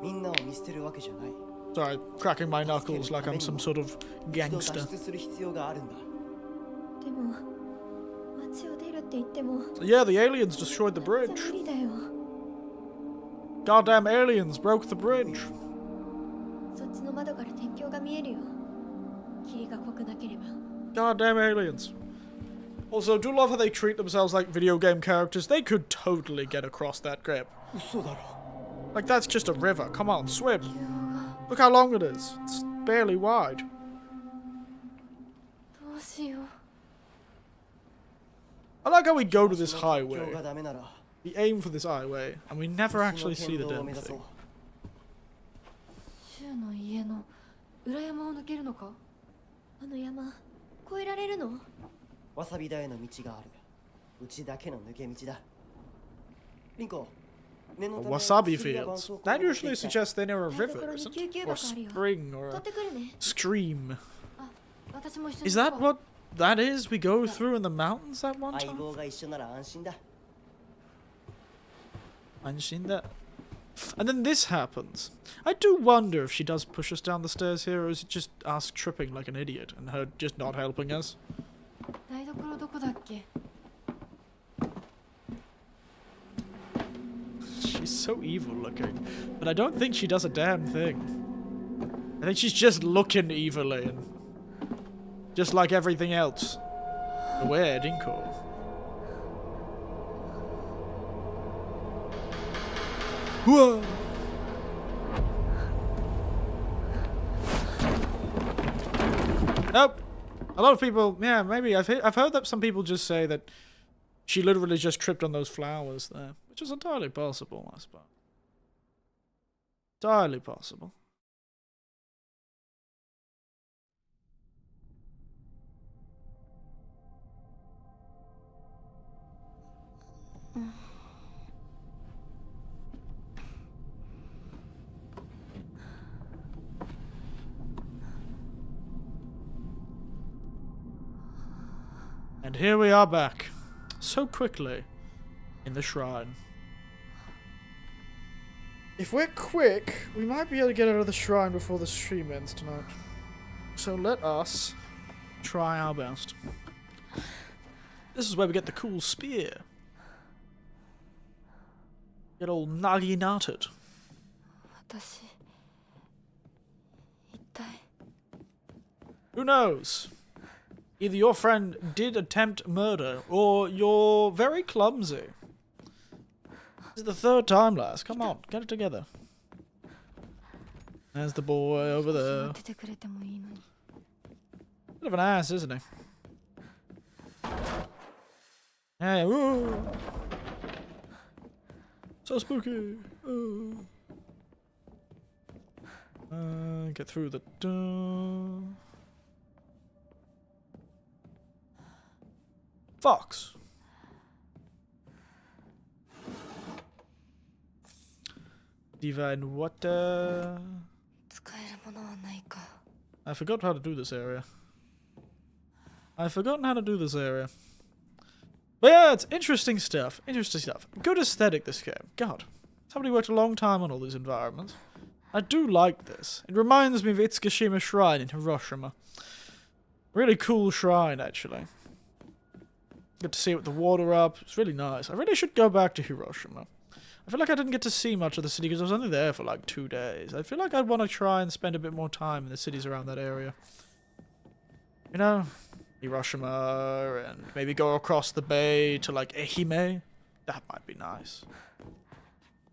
みんなを見捨てるわけじゃない。 Sorry, cracking my knuckles like I'm some sort of gangster. 脱出する必要があるんだ。でも街を出るって言っても So yeah, the aliens destroyed the 全 bridge. 然無理だよ。 Goddamn aliens broke the bridge. そっちの窓から天橋が見えるよ。霧が濃くなければ。 Goddamn aliens. Also, do love how they treat themselves like video game characters. They could totally get across that gap. 嘘だろ。 Like, that's just a river. Come on, swim. Look how long it is. It's barely wide. どうしよう。 I like how we go to this 今 highway. 日がダメなら We aim for this highway, and we never その actually see the 県道を damn 目指そ thing. う。シュウの家の裏山を抜けるのか？あの山越えられるの？わさび田への道がある。うちだけの抜け道だ。リンコ、念のため Wasabi 薬や絆 fields. 創膏 That を持って usually きた。 suggests they're near a 台 river, 所に isn't 救急 it? Or 箱あるよ。 spring, or 取 a ってくるね。 stream. あ、私も一緒に Is that 行こう。 what that is? We go through in the mountains that one 相 time? 棒が一緒なら安心だ。 I've seen that. And then this happens. I do wonder if she does push us down the stairs here, or is it just us tripping like an idiot and her just not helping us? 台所どこだっけ？ She's so evil looking, but I don't think she does a damn thing. I think she's just looking evilly, and just like everything else. Aware, Dinko. Whoa! Nope. A lot of people, yeah, maybe I've heard that some people just say that she literally just tripped on those flowers there, which is entirely possible, I suppose. Entirely possible. And here we are back, so quickly, in the shrine. If we're quick, we might be able to get out of the shrine before the stream ends tonight. So let us try our best. This is where we get the cool spear. Get all nagi-knotted. 私一体 Who knows? Either your friend did attempt murder, or you're very clumsy. This is the third time, lass. Come on, get it together. There's the boy over 待 there. っててくれてもいいのに。 Bit of an ass, isn't he? Hey, woo! So spooky. Ooh. Get through the door. Fox. Divine water. 使えるものはないか。 I forgot how to do this area. I've forgotten how to do this area. But yeah, it's interesting stuff. Interesting stuff. Good aesthetic, this game. God. Somebody worked a long time on all these environments. I do like this. It reminds me of Itsukishima Shrine in Hiroshima. Really cool shrine, actually. Get to see it with the water up. It's really nice. I really should go back to Hiroshima. I feel like I didn't get to see much of the city because I was only there for like 2 days. I feel like I'd want to try and spend a bit more time in the cities around that area. You know, Hiroshima, and maybe go across the bay to like Ehime. That might be nice.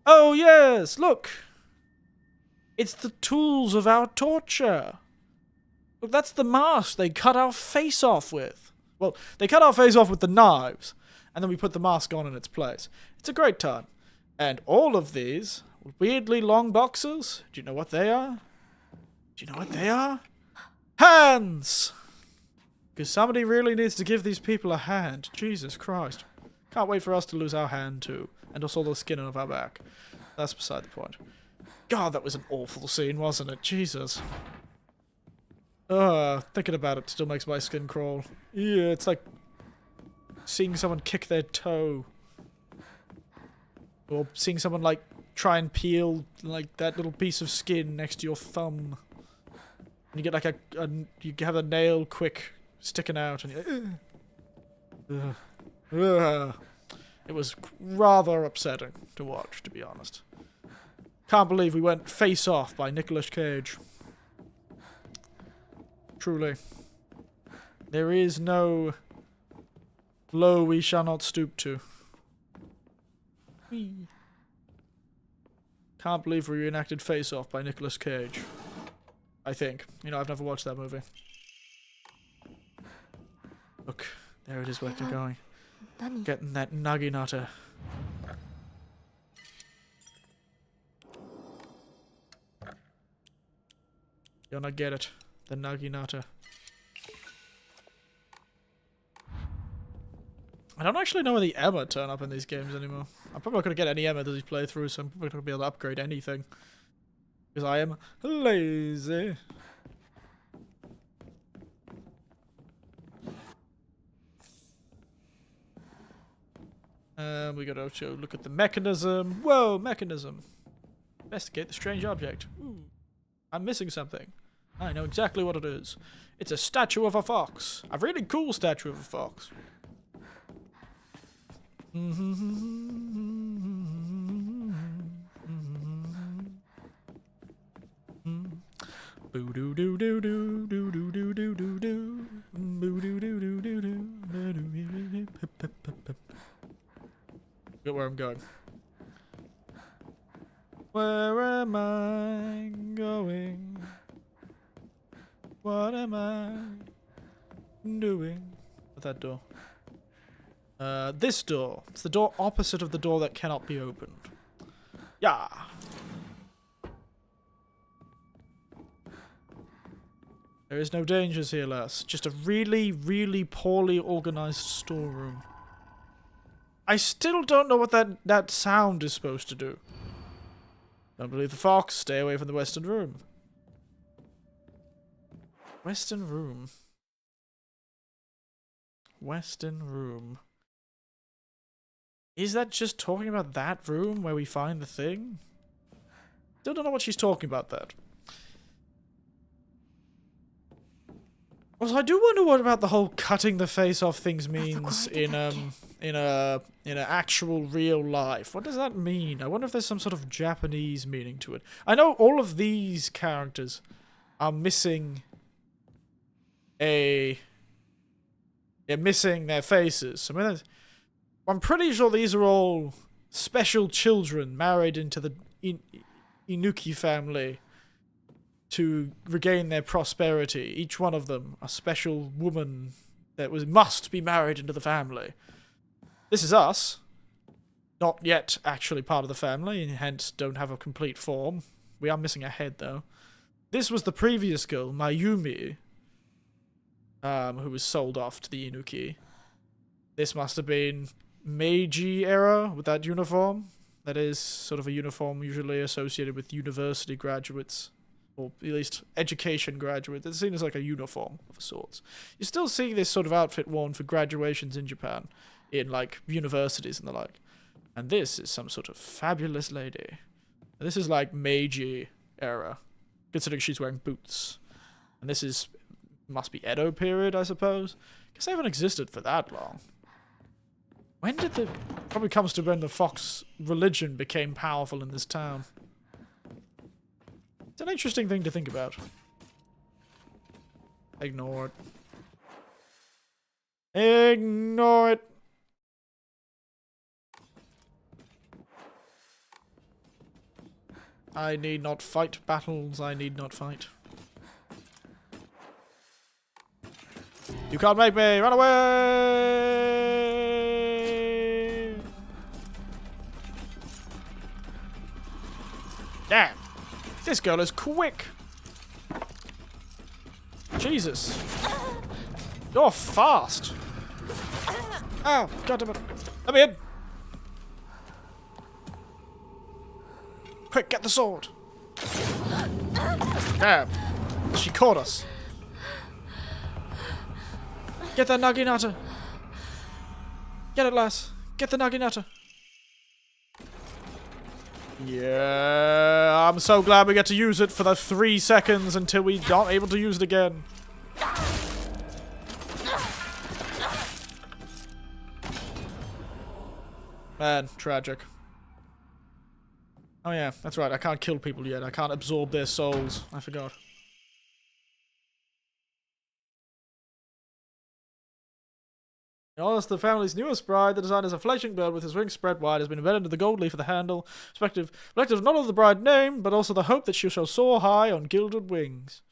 Oh yes, look! It's the tools of our torture. Look, that's the mask they cut our face off with. Well, they cut our face off with the knives, and then we put the mask on in its place. It's a great time. And all of these weirdly long boxes, do you know what they are? Do you know what they are? Hands! Because somebody really needs to give these people a hand. Jesus Christ. Can't wait for us to lose our hand too. And also the skin off our back. That's beside the point. God, that was an awful scene, wasn't it? Jesus. Thinking about it still makes my skin crawl. Yeah, it's like seeing someone kick their toe. Or seeing someone, like, try and peel, like, that little piece of skin next to your thumb. And you get, like, you have a nail quick sticking out, and you're like, ugh. Ugh. It was rather upsetting to watch, to be honest. Can't believe we went Face Off by Nicolas Cage. Truly. There is no low we shall not stoop to. Whee. Can't believe we reenacted Face Off by Nicolas Cage. I think. You know, I've never watched that movie. Look, there it is where they're going. Getting that naginata. You're not get it. The naginata. I don't actually know where the Emma turn up in these games anymore. I'm probably not going to get any Emma this playthrough, so I'm probably not going to be able to upgrade anything. Because I am lazy. We gotta look at the mechanism. Whoa, mechanism. Investigate the strange object. I'm missing something. I know exactly what it is. It's a statue of a fox. A really cool statue of a fox. Boo doo doo doo doo doo doo doo doo doo doo. Boo doo doo doo doo doo. Get where I'm going. Where am I going? What am I doing? At that door. This door. It's the door opposite of the door that cannot be opened. Yeah. There is no dangers here, lass. Just a really, really poorly organized storeroom. I still don't know what that sound is supposed to do. Don't believe the fox. Stay away from the western room. Western room. Western room. Is that just talking about that room where we find the thing? Still don't know what she's talking about that. Also, I do wonder what about the whole cutting the face off things means in a actual real life. What does that mean? I wonder if there's some sort of Japanese meaning to it. I know all of these characters are missing they're missing their faces. I mean, I'm pretty sure these are all special children married into the Inuki family to regain their prosperity. Each one of them a special woman that must be married into the family. This is us. Not yet actually part of the family, and hence don't have a complete form. We are missing a head, though. This was the previous girl, Mayumi, who was sold off to the Inuki. This must have been Meiji era with that uniform. That is sort of a uniform usually associated with university graduates. Or at least education graduates. It's seen as like a uniform of sorts. You still see this sort of outfit worn for graduations in Japan, in like universities and the like. And this is some sort of fabulous lady. This is like Meiji era, considering she's wearing boots. And this must be Edo period, I suppose. Guess they haven't existed for that long. When did probably comes to when the Fox religion became powerful in this town. It's an interesting thing to think about. Ignore it. Ignore it. I need not fight battles I need not fight. You can't make me! Run away! Damn! This girl is quick! Jesus! You're fast! Oh, goddammit! Let me in! Quick, get the sword! Damn! She caught us! Get that naginata! Get it, lass! Get the naginata! Yeah, I'm so glad we get to use it for the 3 seconds until we aren't able to use it again. Man, tragic. Oh yeah, that's right. I can't kill people yet. I can't absorb their souls. I forgot. Alice, the family's newest bride, the design is a fledgling bird with his wings spread wide, has been embedded into the gold leaf of the handle, reflective not only of the bride's name, but also the hope that she shall soar high on gilded wings.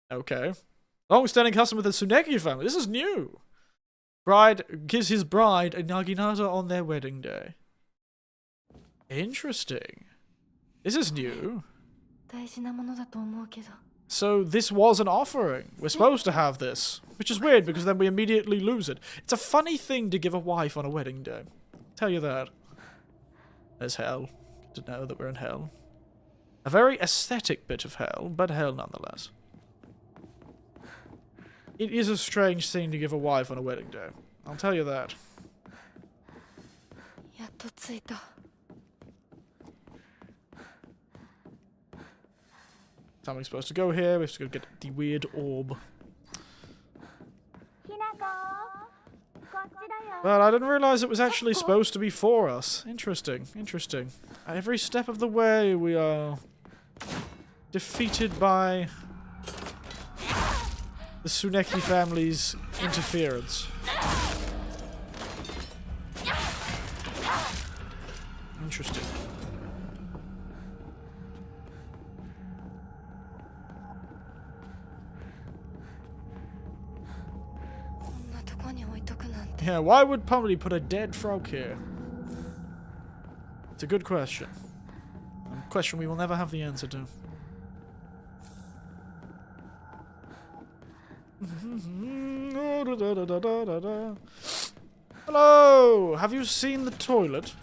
Okay. Long-standing custom with the Tsuneki family. This is new. Bride gives his bride a naginata on their wedding day. Interesting. This is new. 大事なものだと思うけど。 So this was an offering. We're supposed to have this. Which is weird because then we immediately lose it. It's a funny thing to give a wife on a wedding day. Tell you that. There's hell. Good to know that we're in hell. A very aesthetic bit of hell, but hell nonetheless. It is a strange thing to give a wife on a wedding day. I'll tell you that. やっと着いた。 Something's supposed to go here. We have to go get the weird orb. Well, I didn't realize it was actually supposed to be for us. Interesting, interesting. Every step of the way we are defeated by the Tsuneki family's interference. Interesting. Yeah, why would somebody put a dead frog here? It's a good question. A question we will never have the answer to. Hello! Have you seen the toilet?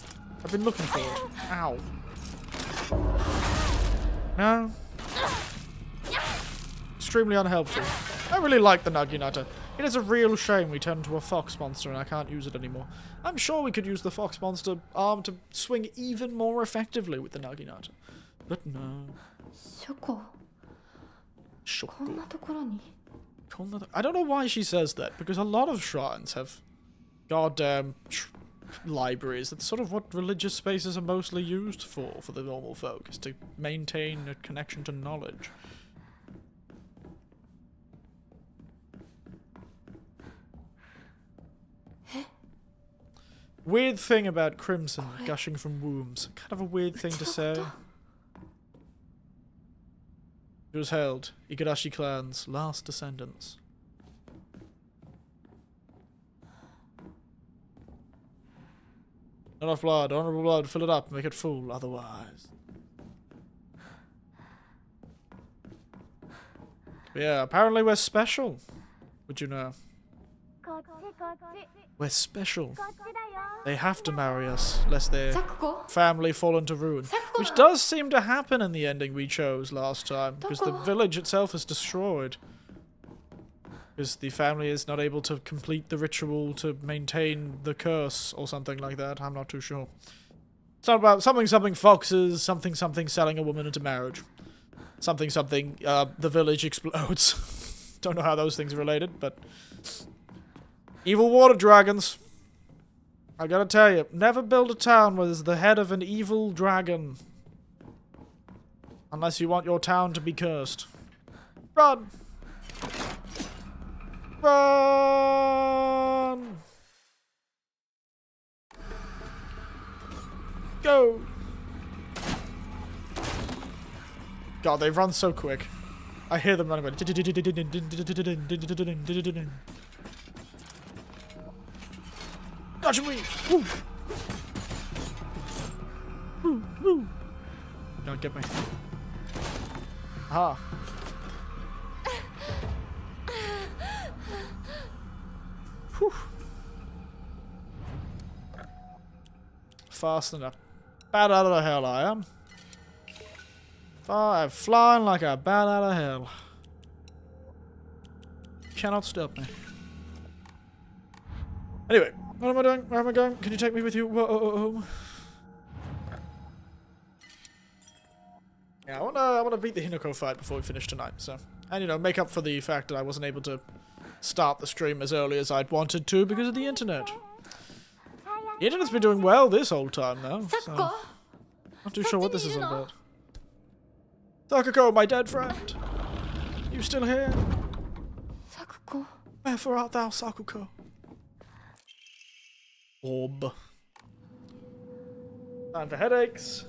I've been looking for it. Ow. No? Extremely unhelpful. I really like the naginata. It is a real shame we turned into a fox monster and I can't use it anymore. I'm sure we could use the fox monster arm to swing even more effectively with the naginata. But no. Shoko. I don't know why she says that, because a lot of shrines have goddamn libraries. That's sort of what religious spaces are mostly used for the normal folk, is to maintain a connection to knowledge. Weird thing about crimson gushing from wombs. Kind of a weird thing to say. It was held. Igarashi clan's last descendants. Not enough blood. Honorable blood. Fill it up. Make it full. Otherwise. But yeah, apparently we're special. Would you know? We're special. They have to marry us, lest their family fall into ruin. Which does seem to happen in the ending we chose last time, because the village itself is destroyed. Because the family is not able to complete the ritual to maintain the curse, or something like that. I'm not too sure. It's not about something foxes, something selling a woman into marriage. Something the village explodes. Don't know how those things are related, but... Evil water dragons. I gotta tell you, never build a town where there's the head of an evil dragon. Unless you want your town to be cursed. Run! Run! Go! God, they run so quick. I hear them running away. Gotcha me! Woo! Woo! Woo! Don't get me. Ah. Whew. Fast enough. Bat out of the hell I am. I'm flying like a bat out of hell. Cannot stop me. Anyway. What am I doing? Where am I going? Can you take me with you? Whoa. Yeah, I wanna beat the Hinako fight before we finish tonight, so. And, you know, make up for the fact that I wasn't able to start the stream as early as I'd wanted to because of the internet. The internet's been doing well this whole time, though. So, こ not too sure what this is all about. Sakuko, my dead friend. You still here? サクコ Wherefore art thou, Sakuko? Orb. Time for headaches.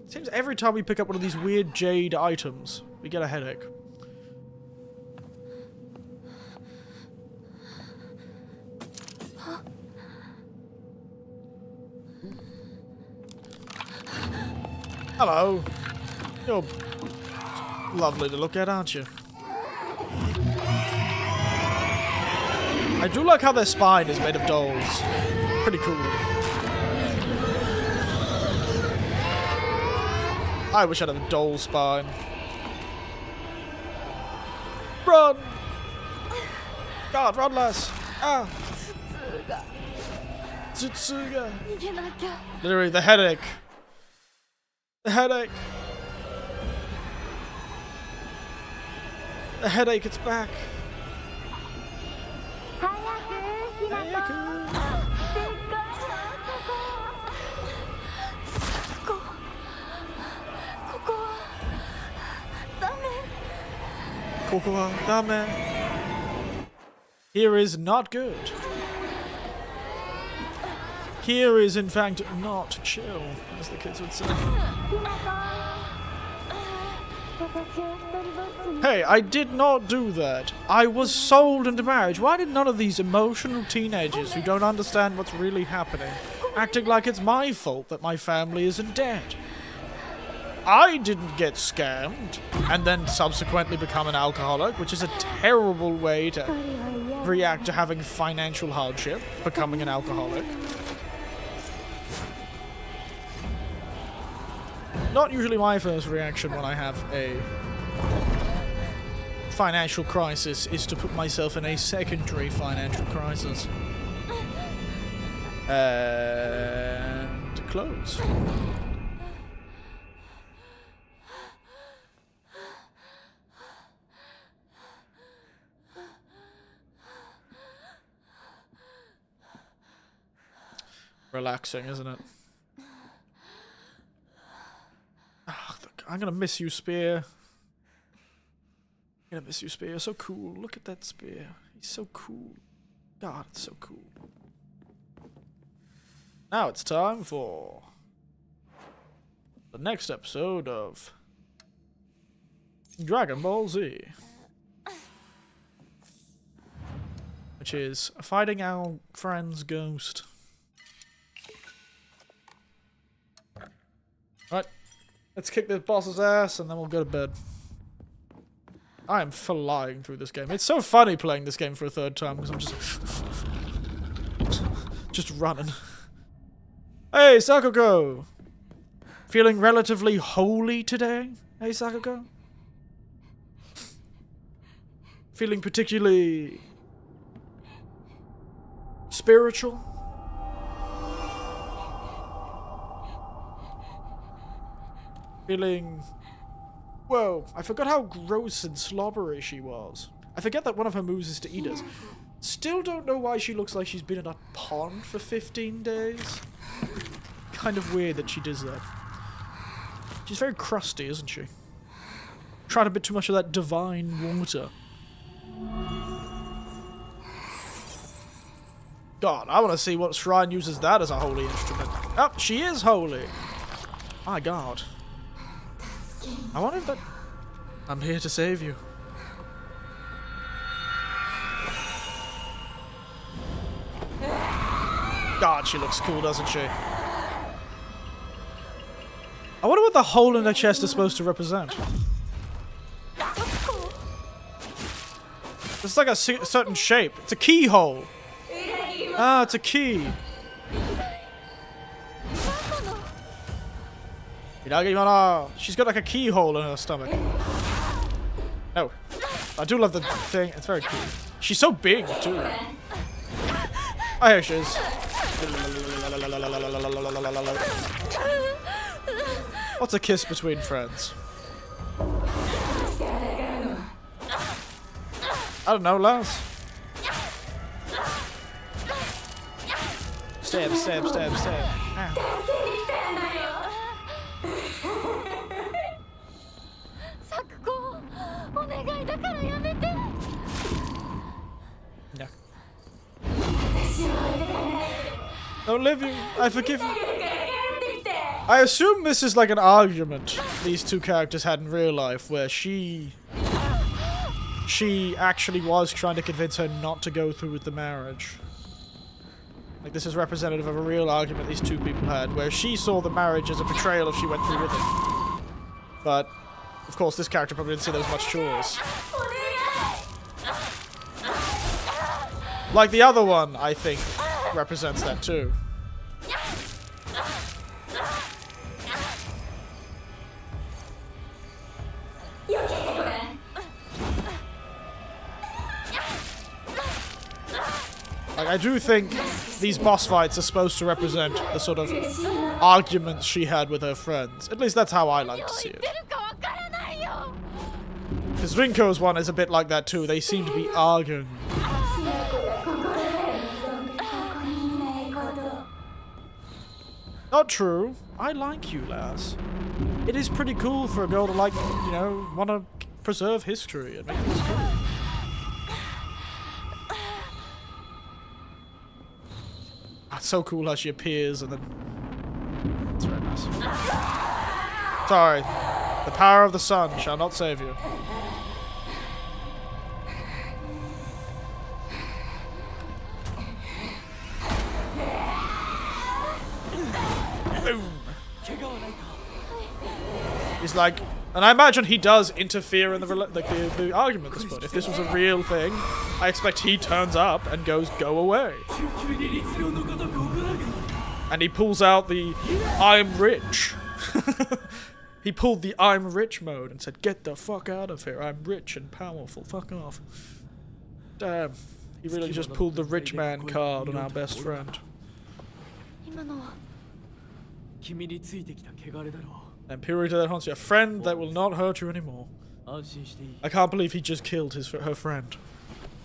Seems every time we pick up one of these weird jade items, we get a headache. Hello. You're lovely to look at, aren't you? I do like how their spine is made of dolls. Pretty cool. I wish I'd have a doll spine. Run! God, run less! Ah! 頭痛が Tsutsuga! 逃げなきゃ Literally, the headache. The headache. The headache, it's back. ここはダメ Koko wa dame. Here is not good. Here is, in fact, not chill, as the kids would say. Hey, I did not do that. I was sold into marriage. Why did none of these emotional teenagers who don't understand what's really happening acting like it's my fault that my family is in debt? I didn't get scammed and then subsequently become an alcoholic, which is a terrible way to react to having financial hardship, becoming an alcoholic. Not usually my first reaction when I have a financial crisis is to put myself in a secondary financial crisis. And close. Relaxing, isn't it? Oh, I'm gonna miss you, Spear. I'm gonna miss you, Spear. You're so cool. Look at that Spear. He's so cool. God, it's so cool. Now it's time for the next episode of Dragon Ball Z, which is fighting our friend's ghost. Right, let's kick this boss's ass and then we'll go to bed. I am flying through this game. It's so funny playing this game for a third time because I'm just running. Hey, Sakuko! Feeling relatively holy today? Hey, Sakuko? Feeling particularly spiritual? Feeling... Whoa, I forgot how gross and slobbery she was. I forget that one of her moves is to eat us. Still don't know why she looks like she's been in a pond for 15 days. Kind of weird that she does that. She's very crusty, isn't she? Tried a bit too much of that divine water. God, I want to see what shrine uses that as a holy instrument. Oh, she is holy. My God. I wonder if that... I'm here to save you. God, she looks cool, doesn't she? I wonder what the hole in her chest is supposed to represent. It's like a certain shape. It's a keyhole. Ah, it's a key. She's got like a keyhole in her stomach. No. I do love the thing. It's very cool. She's so big, too. Oh, here she is. What's a kiss between friends? I don't know, Lance. Stab, stab, stab, stab. Ow. Yeah. Olivia, I forgive you. I assume this is like an argument these two characters had in real life, where she actually was trying to convince her not to go through with the marriage. Like, this is representative of a real argument these two people had, where she saw the marriage as a betrayal if she went through with it. But, of course, this character probably didn't see those much choice. Like the other one, I think, represents that too. Like, I do think these boss fights are supposed to represent the sort of arguments she had with her friends. At least that's how I like to see it. Because Rinko's one is a bit like that too. They seem to be arguing. Not true. I like you, lass. It is pretty cool for a girl to, like, you know, want to preserve history and make things cool. It's so cool how she appears and then... It's very nice. Sorry. The power of the sun shall not save you. Boom. He's like... And I imagine he does interfere in the argument at this point. If this was a real thing, I expect he turns up and goes, go away. And he pulls out the I'm rich. He pulled the I'm rich mode and said, get the fuck out of here. I'm rich and powerful. Fuck off. Damn. He really just pulled the rich man card on our best friend. And Purity that haunts you. A friend that will not hurt you anymore. I can't believe he just killed her friend.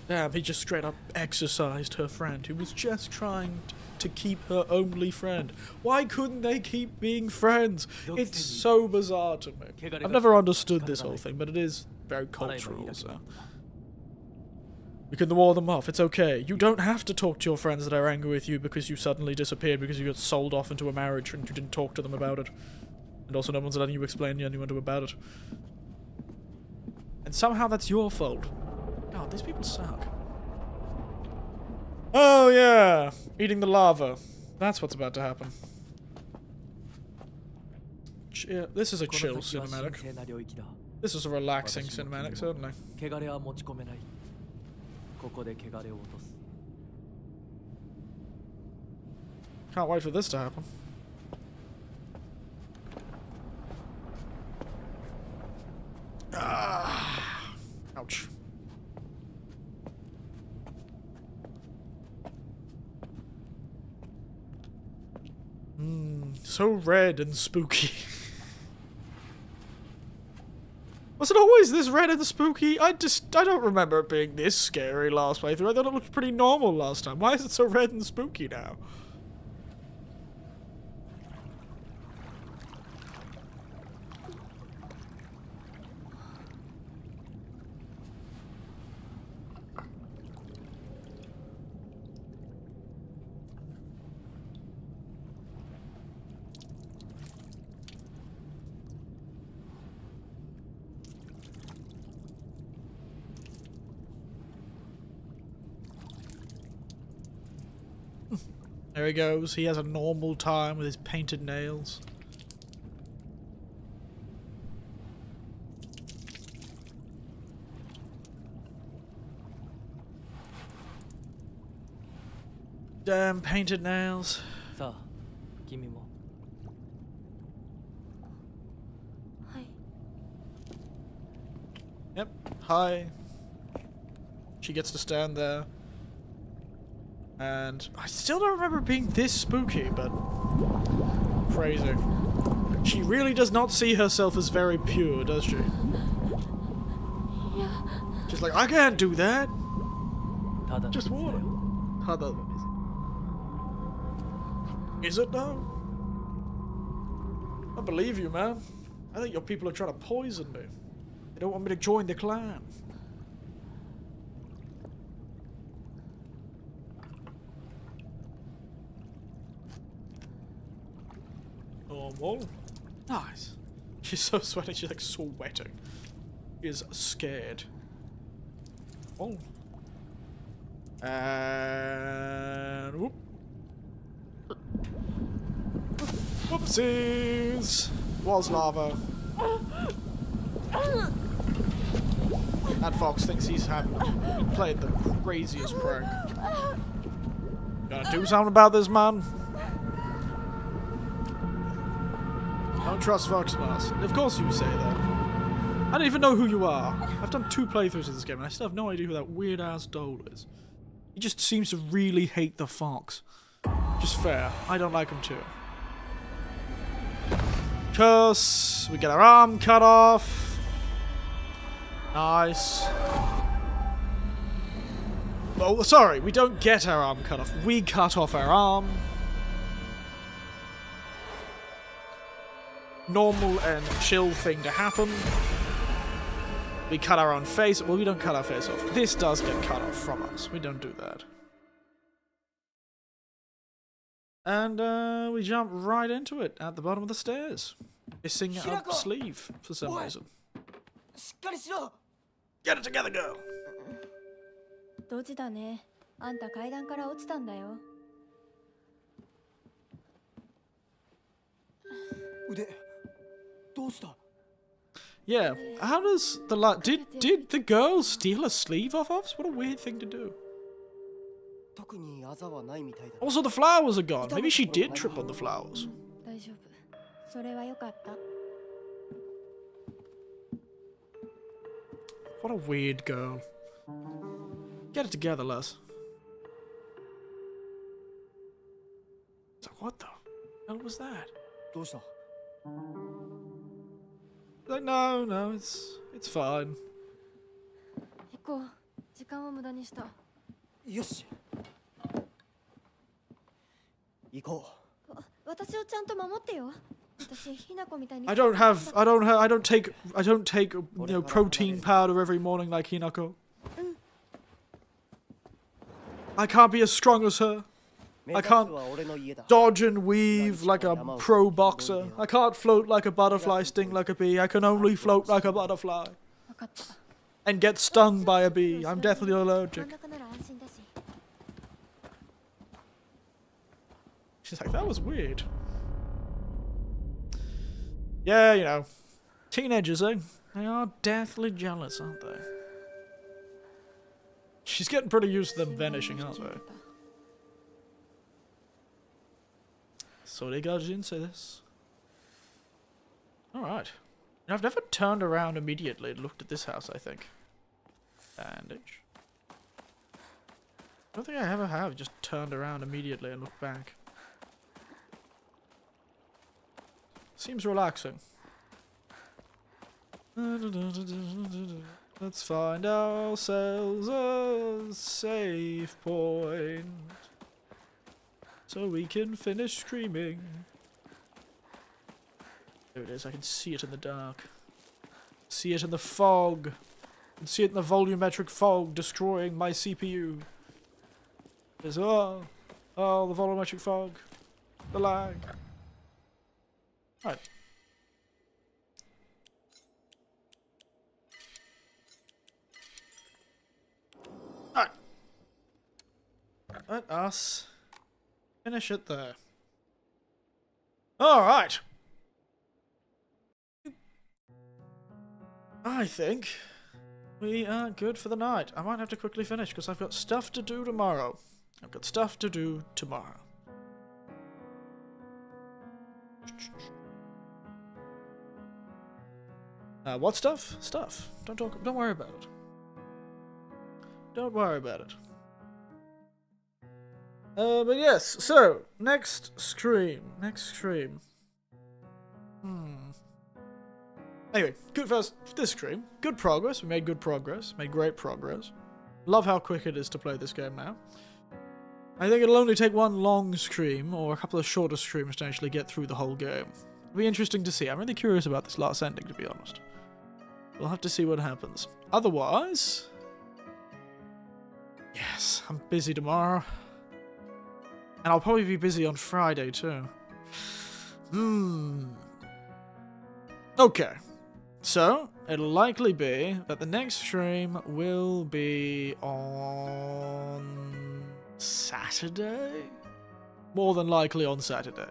Damn, he just straight up exorcised her friend, who was just trying to keep her only friend. Why couldn't they keep being friends? It's so bizarre to me. I've never understood this whole thing, but it is very cultural, so... We can wall them off, it's okay. You don't have to talk to your friends that are angry with you because you suddenly disappeared because you got sold off into a marriage and you didn't talk to them about it. And also no one's letting you explain anyone to about it. And somehow that's your fault. God, these people suck. Oh yeah! Eating the lava. That's what's about to happen. This is a chill cinematic. This is a relaxing cinematic, certainly. Can't wait for this to happen. Ah, ouch. So red and spooky. Was it always this red and spooky? I don't remember it being this scary last playthrough. I thought it looked pretty normal last time. Why is it so red and spooky now? There he goes. He has a normal time with his painted nails. Damn painted nails. Yep. Hi. She gets to stand there. And I still don't remember it being this spooky, but crazy. She really does not see herself as very pure, does she? She's like, I can't do that. Just water. Is it though? I believe you, man. I think your people are trying to poison me. They don't want me to join the clan. Normal. Nice. She's so sweaty, she's like sweating. She is scared. Oh. And whoop. Whoopsies! Was lava. That fox thinks he played the craziest prank. Gonna do something about this, man? Don't trust Foxmas. Of course you say that. I don't even know who you are. I've done 2 playthroughs of this game and I still have no idea who that weird ass doll is. He just seems to really hate the fox. Just fair. I don't like him too. Curse. We get our arm cut off. Nice. Oh, sorry. We don't get our arm cut off. We cut off our arm. Normal and chill thing to happen. We cut our own face. Well, we don't cut our face off. This does get cut off from us. We don't do that. And we jump right into it at the bottom of the stairs. Missing a sleeve for some reason. Get it together, girl. ドジだね。あんた階段から落ちたんだよ。腕どうした？ Yeah, how does the did the girl steal a sleeve off us? What a weird thing to do. 特にあざはないみたいだ。 Also, the flowers are gone. Maybe she did trip on the flowers. 大丈夫。それは良かった。 What a weird girl. Get it together, Les. So what the hell was that? どうした？ Like, no, it's fine. 行こう。時間を無駄にした。よし。行こう。私をちゃんと守ってよ。私ひなこみたいに。I don't take you know, protein powder every morning like Hinako. I can't be as strong as her. I can't dodge and weave like a pro boxer. I can't float like a butterfly, sting like a bee. I can only float like a butterfly. 分かった。 And get stung by a bee. I'm deathly allergic. She's like, that was weird. Yeah, you know. Teenagers, eh? They are deathly jealous, aren't they? She's getting pretty used to them vanishing, aren't they? Sorry, guys, you didn't say this. Alright. I've never turned around immediately and looked at this house, I think. Bandage. I don't think I ever have just turned around immediately and looked back. Seems relaxing. Let's find ourselves a safe point so we can finish screaming. There it is, I can see it in the dark. See it in the fog. I can see it in the volumetric fog destroying my CPU. There's the volumetric fog. The lag. Right. Alright. Let us finish it there. Alright. I think we are good for the night. I might have to quickly finish because I've got stuff to do tomorrow. What stuff? Stuff. Don't worry about it. Don't worry about it. But yes, so, next stream. Anyway, good first, this stream. Good progress, we made good progress. Made great progress. Love how quick it is to play this game now. I think it'll only take one long stream, or a couple of shorter streams to actually get through the whole game. It'll be interesting to see. I'm really curious about this last ending, to be honest. We'll have to see what happens. Otherwise... Yes, I'm busy tomorrow. And I'll probably be busy on Friday, too. Okay. So, it'll likely be that the next stream will be on Saturday? More than likely on Saturday.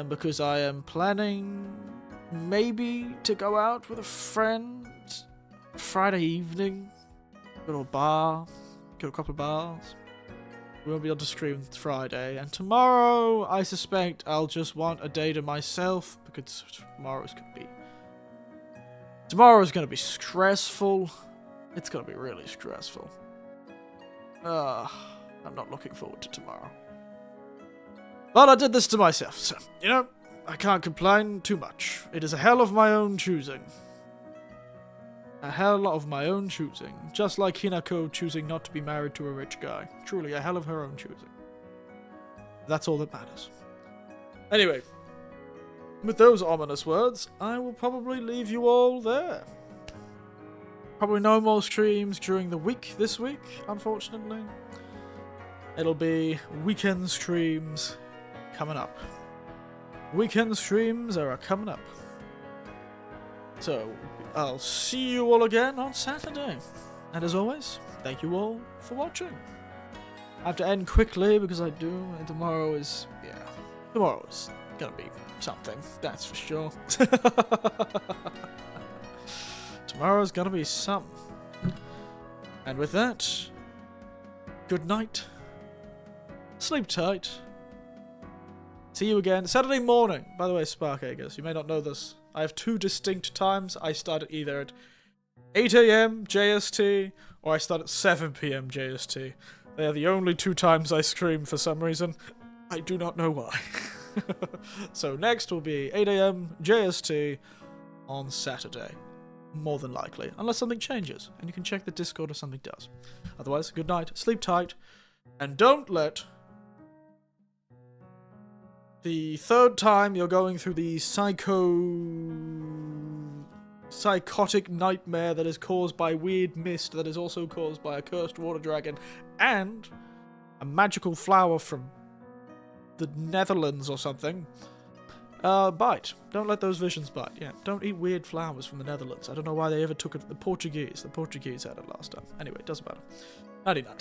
Because I am planning maybe to go out with a friend Friday evening. Go to a bar. Go to a couple of bars. We won't be able to stream Friday. And tomorrow, I suspect I'll just want a day to myself. Because tomorrow's gonna be stressful. It's gonna be really stressful. I'm not looking forward to tomorrow. But I did this to myself, so, you know, I can't complain too much. It is a hell of my own choosing. A hell of my own choosing. Just like Hinako choosing not to be married to a rich guy. Truly, a hell of her own choosing. That's all that matters. Anyway, with those ominous words, I will probably leave you all there. Probably no more streams during the week this week, unfortunately. It'll be weekend streams coming up. Weekend streams are coming up. So, I'll see you all again on Saturday. And as always, thank you all for watching. I have to end quickly because I do, and tomorrow is gonna be something, that's for sure. Tomorrow's gonna be something. And with that, good night. Sleep tight. See you again Saturday morning. By the way, Spark Eggers, you may not know this. I have two distinct times. I start at either at 8 AM JST or I start at 7 PM JST. They are the only two times I stream for some reason. I do not know why. So next will be 8 AM JST on Saturday. More than likely. Unless something changes. And you can check the Discord if something does. Otherwise, good night, sleep tight, and don't let the third time you're going through the psychotic nightmare that is caused by weird mist that is also caused by a cursed water dragon and a magical flower from the Netherlands or something, bite. Don't let those visions bite. Yeah, don't eat weird flowers from the Netherlands. I don't know why they ever took it. The Portuguese had it last time. Anyway, it doesn't matter. 99.